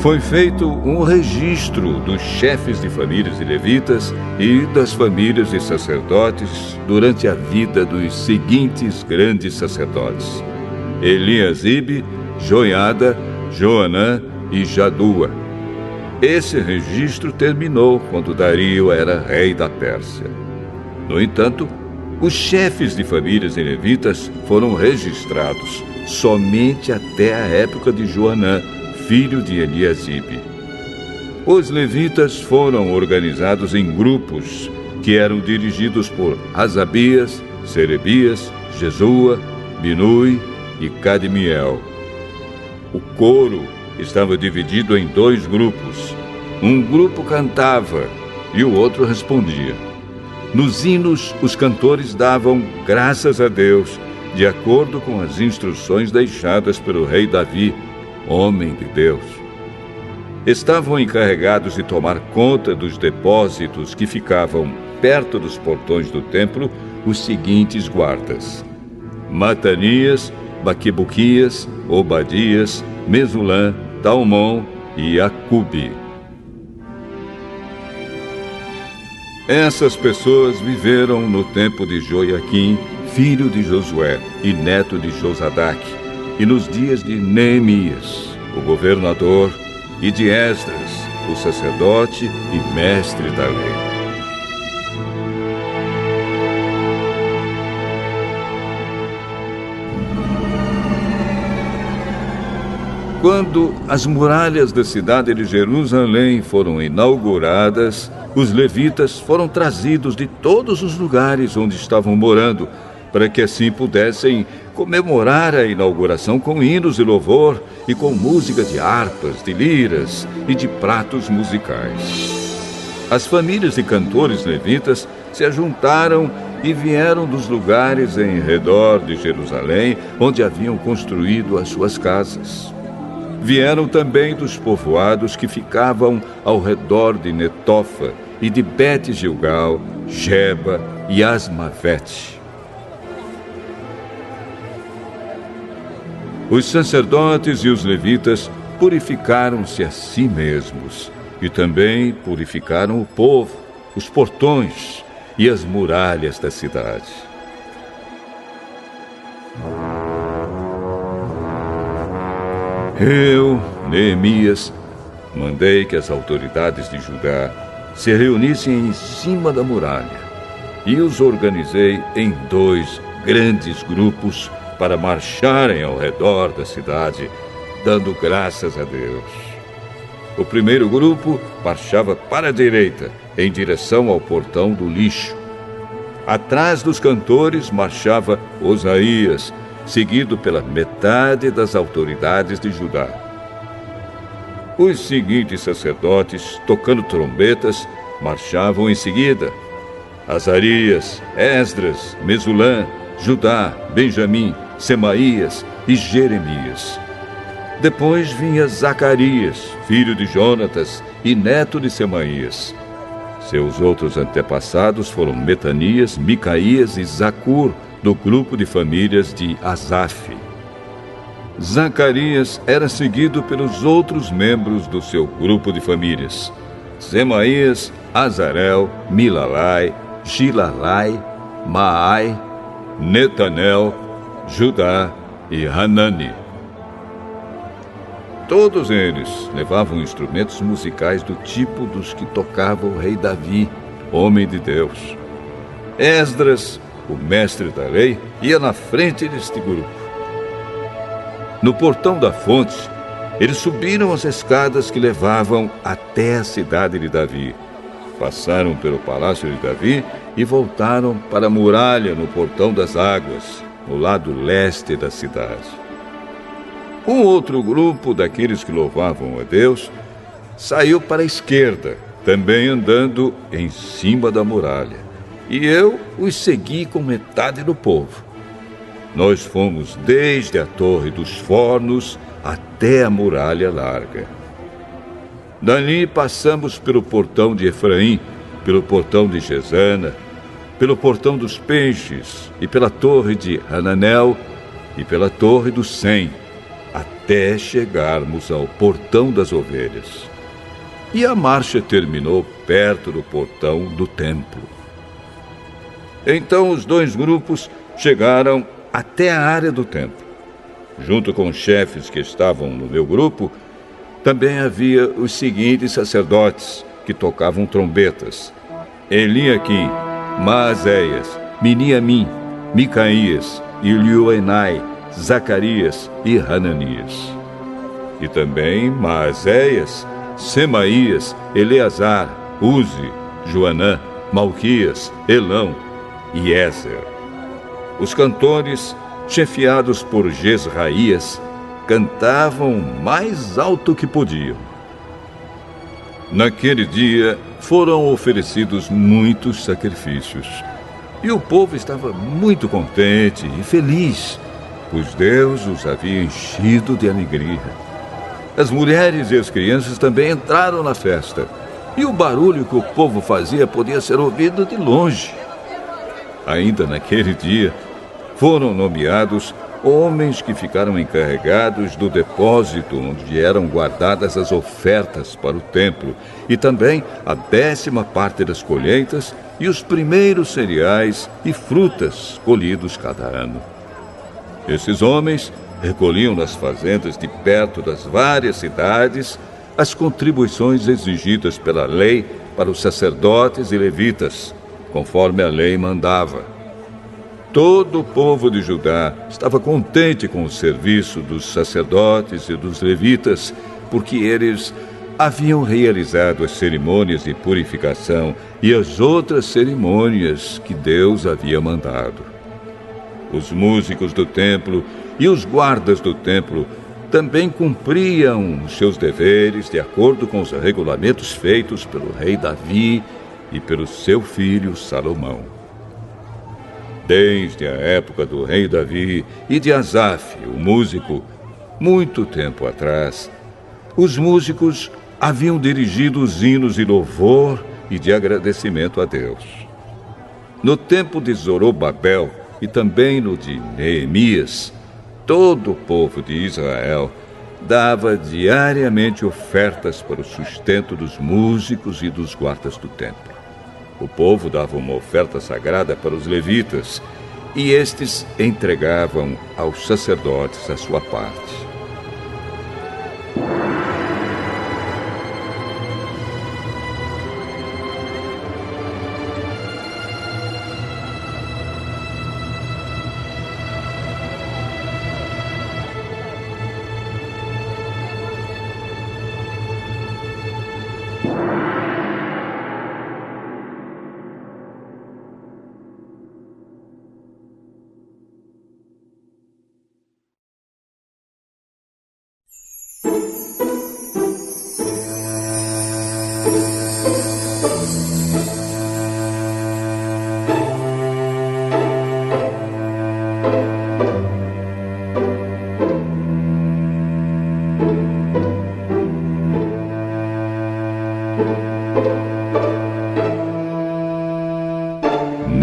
Foi feito um registro dos chefes de famílias e levitas e das famílias de sacerdotes durante a vida dos seguintes grandes sacerdotes: Eliasibe, Joiada, Joanã e Jadua. Esse registro terminou quando Dario era rei da Pérsia. No entanto, os chefes de famílias e levitas foram registrados somente até a época de Joanã, filho de Eliasibe. Os levitas foram organizados em grupos que eram dirigidos por Asabias, Serebias, Jesua, Binui e Cadmiel. O coro estava dividido em dois grupos. Um grupo cantava e o outro respondia. Nos hinos, os cantores davam graças a Deus, de acordo com as instruções deixadas pelo rei Davi, homem de Deus. Estavam encarregados de tomar conta dos depósitos que ficavam perto dos portões do templo os seguintes guardas: Matanias, Baquibuquias, Obadias, Mesulã, Talmon e Acube. Essas pessoas viveram no tempo de Joiaquim, filho de Josué e neto de Josadaque, e nos dias de Neemias, o governador, e de Esdras, o sacerdote e mestre da lei. Quando as muralhas da cidade de Jerusalém foram inauguradas, os levitas foram trazidos de todos os lugares onde estavam morando, para que assim pudessem comemorar a inauguração com hinos de louvor e com música de harpas, de liras e de pratos musicais. As famílias de cantores levitas se ajuntaram e vieram dos lugares em redor de Jerusalém, onde haviam construído as suas casas. Vieram também dos povoados que ficavam ao redor de Netofa e de Bet-Gilgal, Geba e Asmavete. Os sacerdotes e os levitas purificaram-se a si mesmos e também purificaram o povo, os portões e as muralhas da cidade. Eu, Neemias, mandei que as autoridades de Judá se reunissem em cima da muralha e os organizei em 2 grandes grupos para marcharem ao redor da cidade, dando graças a Deus. O primeiro grupo marchava para a direita, em direção ao portão do lixo. Atrás dos cantores marchava Osaías, seguido pela metade das autoridades de Judá. Os seguintes sacerdotes, tocando trombetas, marchavam em seguida: Azarias, Esdras, Mesulã, Judá, Benjamim, Semaías e Jeremias. Depois vinha Zacarias, filho de Jonatas e neto de Semaías. Seus outros antepassados foram Metanias, Micaías e Zacur, do grupo de famílias de Asaf. Zacarias era seguido pelos outros membros do seu grupo de famílias: Semaías, Azarel, Milalai, Gilalai, Maai, Netanel, Judá e Hanani. Todos eles levavam instrumentos musicais do tipo dos que tocava o rei Davi, homem de Deus. Esdras, o mestre da lei, ia na frente deste grupo. No portão da fonte, eles subiram as escadas que levavam até a cidade de Davi. Passaram pelo palácio de Davi e voltaram para a muralha no portão das águas, no lado leste da cidade. Um outro grupo daqueles que louvavam a Deus saiu para a esquerda, também andando em cima da muralha, e eu os segui com metade do povo. Nós fomos desde a Torre dos Fornos até a Muralha Larga. Dali passamos pelo portão de Efraim, pelo portão de Gesana, pelo portão dos Peixes e pela Torre de Hananel e pela Torre do Sem, até chegarmos ao portão das Ovelhas. E a marcha terminou perto do portão do templo. Então os 2 grupos chegaram até a área do templo. Junto com os chefes que estavam no meu grupo, também havia os seguintes sacerdotes que tocavam trombetas: Eliaquim, Maazéias, Miniamim, Micaías, Ilioenai, Zacarias e Hananias. E também Maazéias, Semaías, Eleazar, Uzi, Joanã, Malquias, Elão e Ézer. Os cantores, chefiados por Jezraías, cantavam mais alto que podiam. Naquele dia foram oferecidos muitos sacrifícios, e o povo estava muito contente e feliz, pois Deus os havia enchido de alegria. As mulheres e as crianças também entraram na festa, e o barulho que o povo fazia podia ser ouvido de longe. Ainda naquele dia, foram nomeados homens que ficaram encarregados do depósito onde eram guardadas as ofertas para o templo, e também a 10ª parte das colheitas e os primeiros cereais e frutas colhidos cada ano. Esses homens recolhiam nas fazendas de perto das várias cidades as contribuições exigidas pela lei para os sacerdotes e levitas, conforme a lei mandava. Todo o povo de Judá estava contente com o serviço dos sacerdotes e dos levitas, porque eles haviam realizado as cerimônias de purificação e as outras cerimônias que Deus havia mandado. Os músicos do templo e os guardas do templo também cumpriam os seus deveres de acordo com os regulamentos feitos pelo rei Davi e pelo seu filho Salomão. Desde a época do rei Davi e de Asaf, o músico, muito tempo atrás, os músicos haviam dirigido os hinos de louvor e de agradecimento a Deus. No tempo de Zorobabel e também no de Neemias, todo o povo de Israel dava diariamente ofertas para o sustento dos músicos e dos guardas do templo. O povo dava uma oferta sagrada para os levitas e estes entregavam aos sacerdotes a sua parte.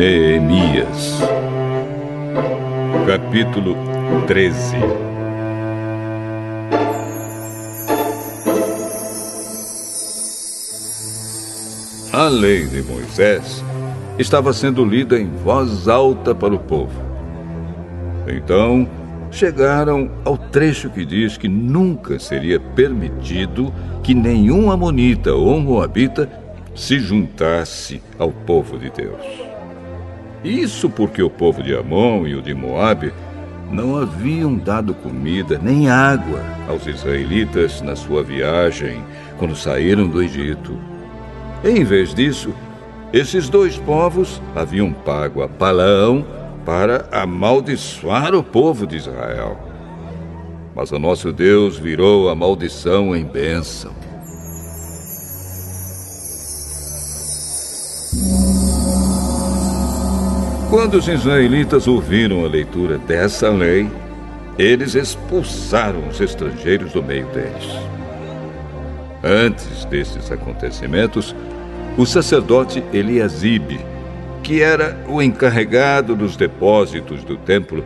Neemias, capítulo 13. A lei de Moisés estava sendo lida em voz alta para o povo. Então, chegaram ao trecho que diz que nunca seria permitido que nenhum amonita ou moabita se juntasse ao povo de Deus. Isso porque o povo de Amon e o de Moabe não haviam dado comida nem água aos israelitas na sua viagem quando saíram do Egito. Em vez disso, esses dois povos haviam pago a Balaão para amaldiçoar o povo de Israel. Mas o nosso Deus virou a maldição em bênção. Quando os israelitas ouviram a leitura dessa lei, eles expulsaram os estrangeiros do meio deles. Antes desses acontecimentos, o sacerdote Eliasibe, que era o encarregado dos depósitos do templo,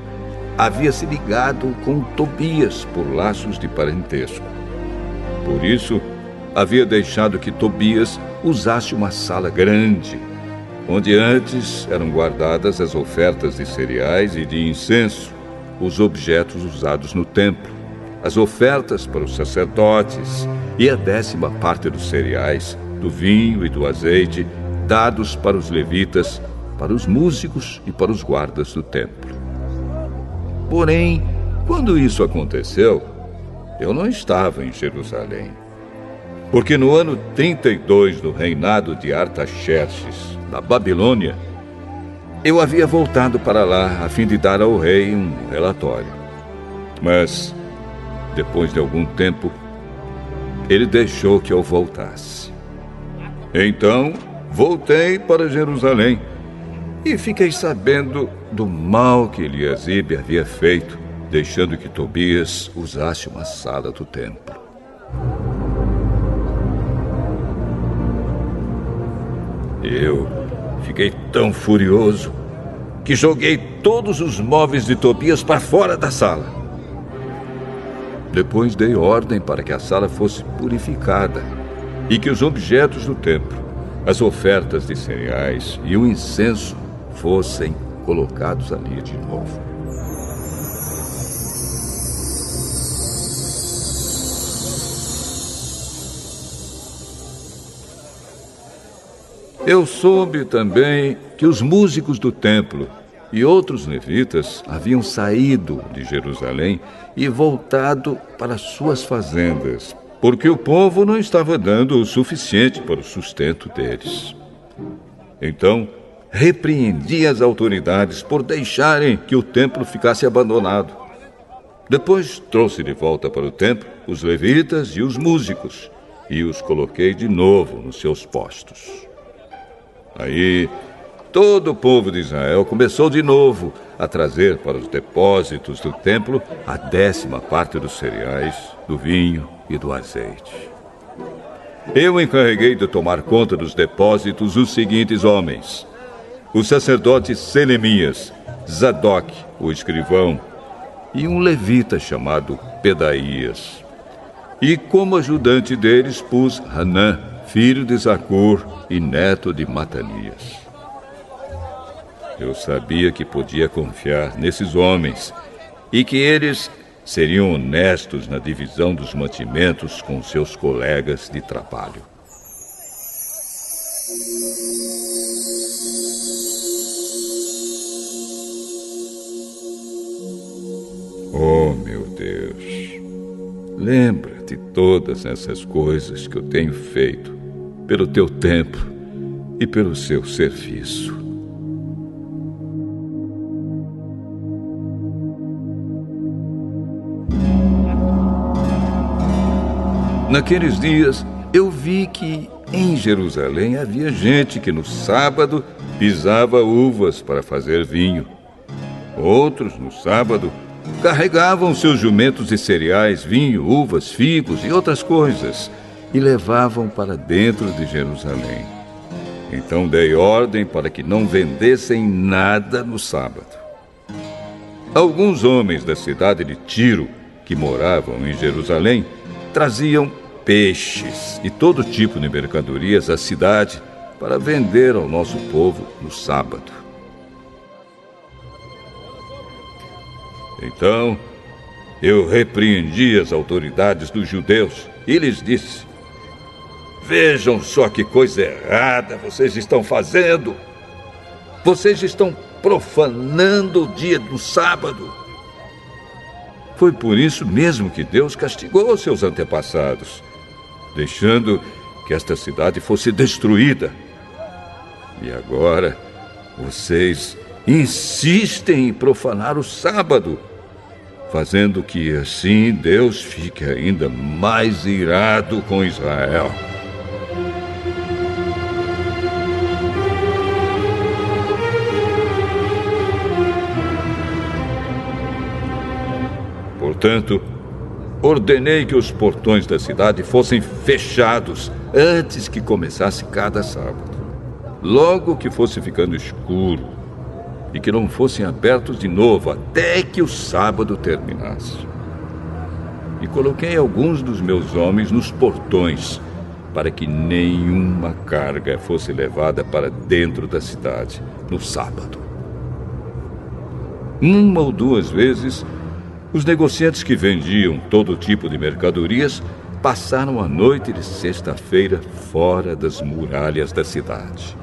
havia se ligado com Tobias por laços de parentesco. Por isso, havia deixado que Tobias usasse uma sala grande, onde antes eram guardadas as ofertas de cereais e de incenso, os objetos usados no templo, as ofertas para os sacerdotes e a 10ª dos cereais, do vinho e do azeite, dados para os levitas, para os músicos e para os guardas do templo. Porém, quando isso aconteceu, eu não estava em Jerusalém, porque no ano 32 do reinado de Artaxerxes, da Babilônia, eu havia voltado para lá a fim de dar ao rei um relatório. Mas, depois de algum tempo, ele deixou que eu voltasse. Então, voltei para Jerusalém e fiquei sabendo do mal que Eliasibe havia feito, deixando que Tobias usasse uma sala do templo. Eu fiquei tão furioso que joguei todos os móveis de Tobias para fora da sala. Depois dei ordem para que a sala fosse purificada e que os objetos do templo, as ofertas de cereais e o incenso fossem colocados ali de novo. Eu soube também que os músicos do templo e outros levitas haviam saído de Jerusalém e voltado para suas fazendas, porque o povo não estava dando o suficiente para o sustento deles. Então, repreendi as autoridades por deixarem que o templo ficasse abandonado. Depois trouxe de volta para o templo os levitas e os músicos e os coloquei de novo nos seus postos. Aí, todo o povo de Israel começou de novo a trazer para os depósitos do templo a 10ª parte dos cereais, do vinho e do azeite. Eu encarreguei de tomar conta dos depósitos os seguintes homens: o sacerdote Selemias, Zadok, o escrivão, e um levita chamado Pedaías. E como ajudante deles pus Hanã, filho de Zacur e neto de Matanias. Eu sabia que podia confiar nesses homens e que eles seriam honestos na divisão dos mantimentos com seus colegas de trabalho. Oh, meu Deus, lembra de todas essas coisas que eu tenho feito pelo teu templo e pelo seu serviço. Naqueles dias, eu vi que em Jerusalém havia gente que no sábado pisava uvas para fazer vinho. Outros, no sábado, carregavam seus jumentos de cereais, vinho, uvas, figos e outras coisas e levavam para dentro de Jerusalém. Então dei ordem para que não vendessem nada no sábado. Alguns homens da cidade de Tiro, que moravam em Jerusalém, traziam peixes e todo tipo de mercadorias à cidade para vender ao nosso povo no sábado. Então, eu repreendi as autoridades dos judeus e lhes disse: vejam só que coisa errada vocês estão fazendo. Vocês estão profanando o dia do sábado. Foi por isso mesmo que Deus castigou seus antepassados, deixando que esta cidade fosse destruída. E agora, vocês insistem em profanar o sábado, fazendo que assim Deus fique ainda mais irado com Israel. Portanto, ordenei que os portões da cidade fossem fechados antes que começasse cada sábado, logo que fosse ficando escuro, e que não fossem abertos de novo até que o sábado terminasse. E coloquei alguns dos meus homens nos portões, para que nenhuma carga fosse levada para dentro da cidade no sábado. 1 ou 2 vezes, os negociantes que vendiam todo tipo de mercadorias passaram a noite de sexta-feira fora das muralhas da cidade.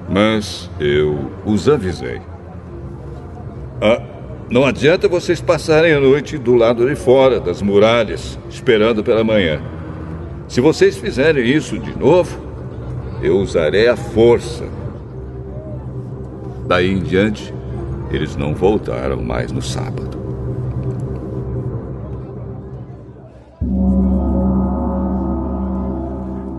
Mas eu os avisei: não adianta vocês passarem a noite do lado de fora das muralhas, esperando pela manhã. Se vocês fizerem isso de novo, eu usarei a força. Daí em diante, eles não voltaram mais no sábado.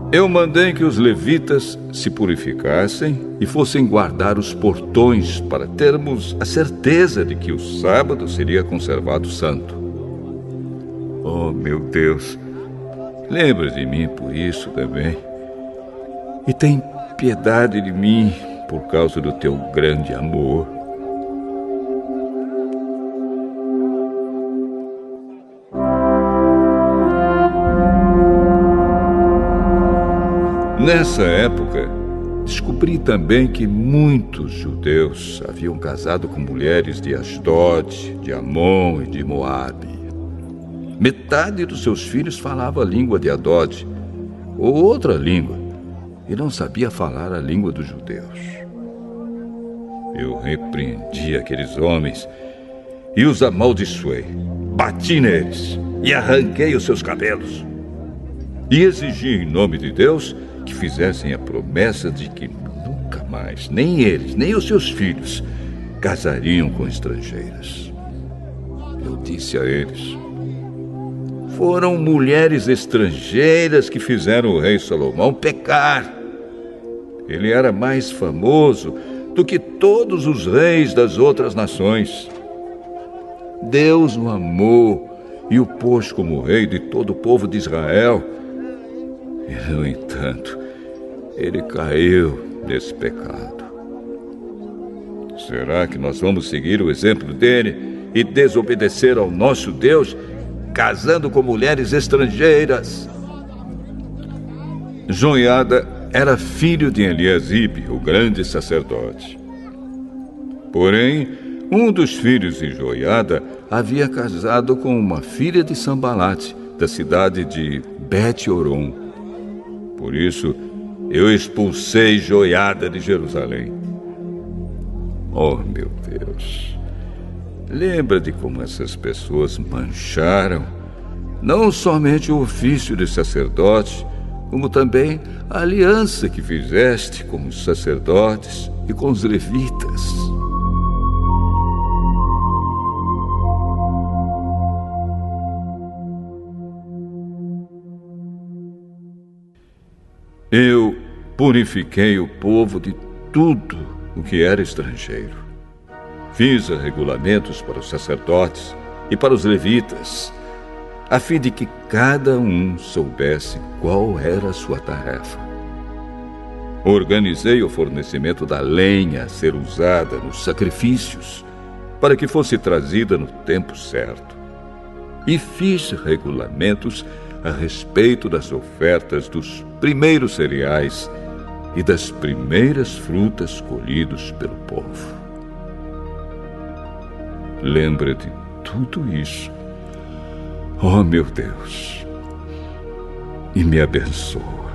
Eu mandei que os levitas se purificassem e fossem guardar os portões para termos a certeza de que o sábado seria conservado santo. Oh, meu Deus, lembra de mim por isso também. E tem piedade de mim por causa do teu grande amor. Nessa época, descobri também que muitos judeus haviam casado com mulheres de Asdod, de Amon e de Moabe. Metade dos seus filhos falava a língua de Adod, ou outra língua, e não sabia falar a língua dos judeus. eu repreendi aqueles homens e os amaldiçoei. Bati neles e arranquei os seus cabelos. E exigi em nome de Deus que fizessem a promessa de que nunca mais, nem eles, nem os seus filhos, casariam com estrangeiras. Eu disse a eles: foram mulheres estrangeiras que fizeram o rei Salomão pecar. Ele era mais famoso do que todos os reis das outras nações. Deus o amou e o pôs como rei de todo o povo de Israel. E, no entanto, ele caiu nesse pecado. Será que nós vamos seguir o exemplo dele e desobedecer ao nosso Deus, casando com mulheres estrangeiras? Joiada era filho de Eliasibe, o grande sacerdote. Porém, um dos filhos de Joiada havia casado com uma filha de Sambalate, da cidade de Bet-Horon. Por isso, eu expulsei Joiada de Jerusalém. Oh, meu Deus! Lembra de como essas pessoas mancharam não somente o ofício de sacerdote, como também a aliança que fizeste com os sacerdotes e com os levitas. Eu purifiquei o povo de tudo o que era estrangeiro. Fiz regulamentos para os sacerdotes e para os levitas, a fim de que cada um soubesse qual era a sua tarefa. Organizei o fornecimento da lenha a ser usada nos sacrifícios, para que fosse trazida no tempo certo. E fiz regulamentos a respeito das ofertas dos primeiros cereais e das primeiras frutas colhidos pelo povo. Lembra de tudo isso, oh meu Deus, e me abençoa.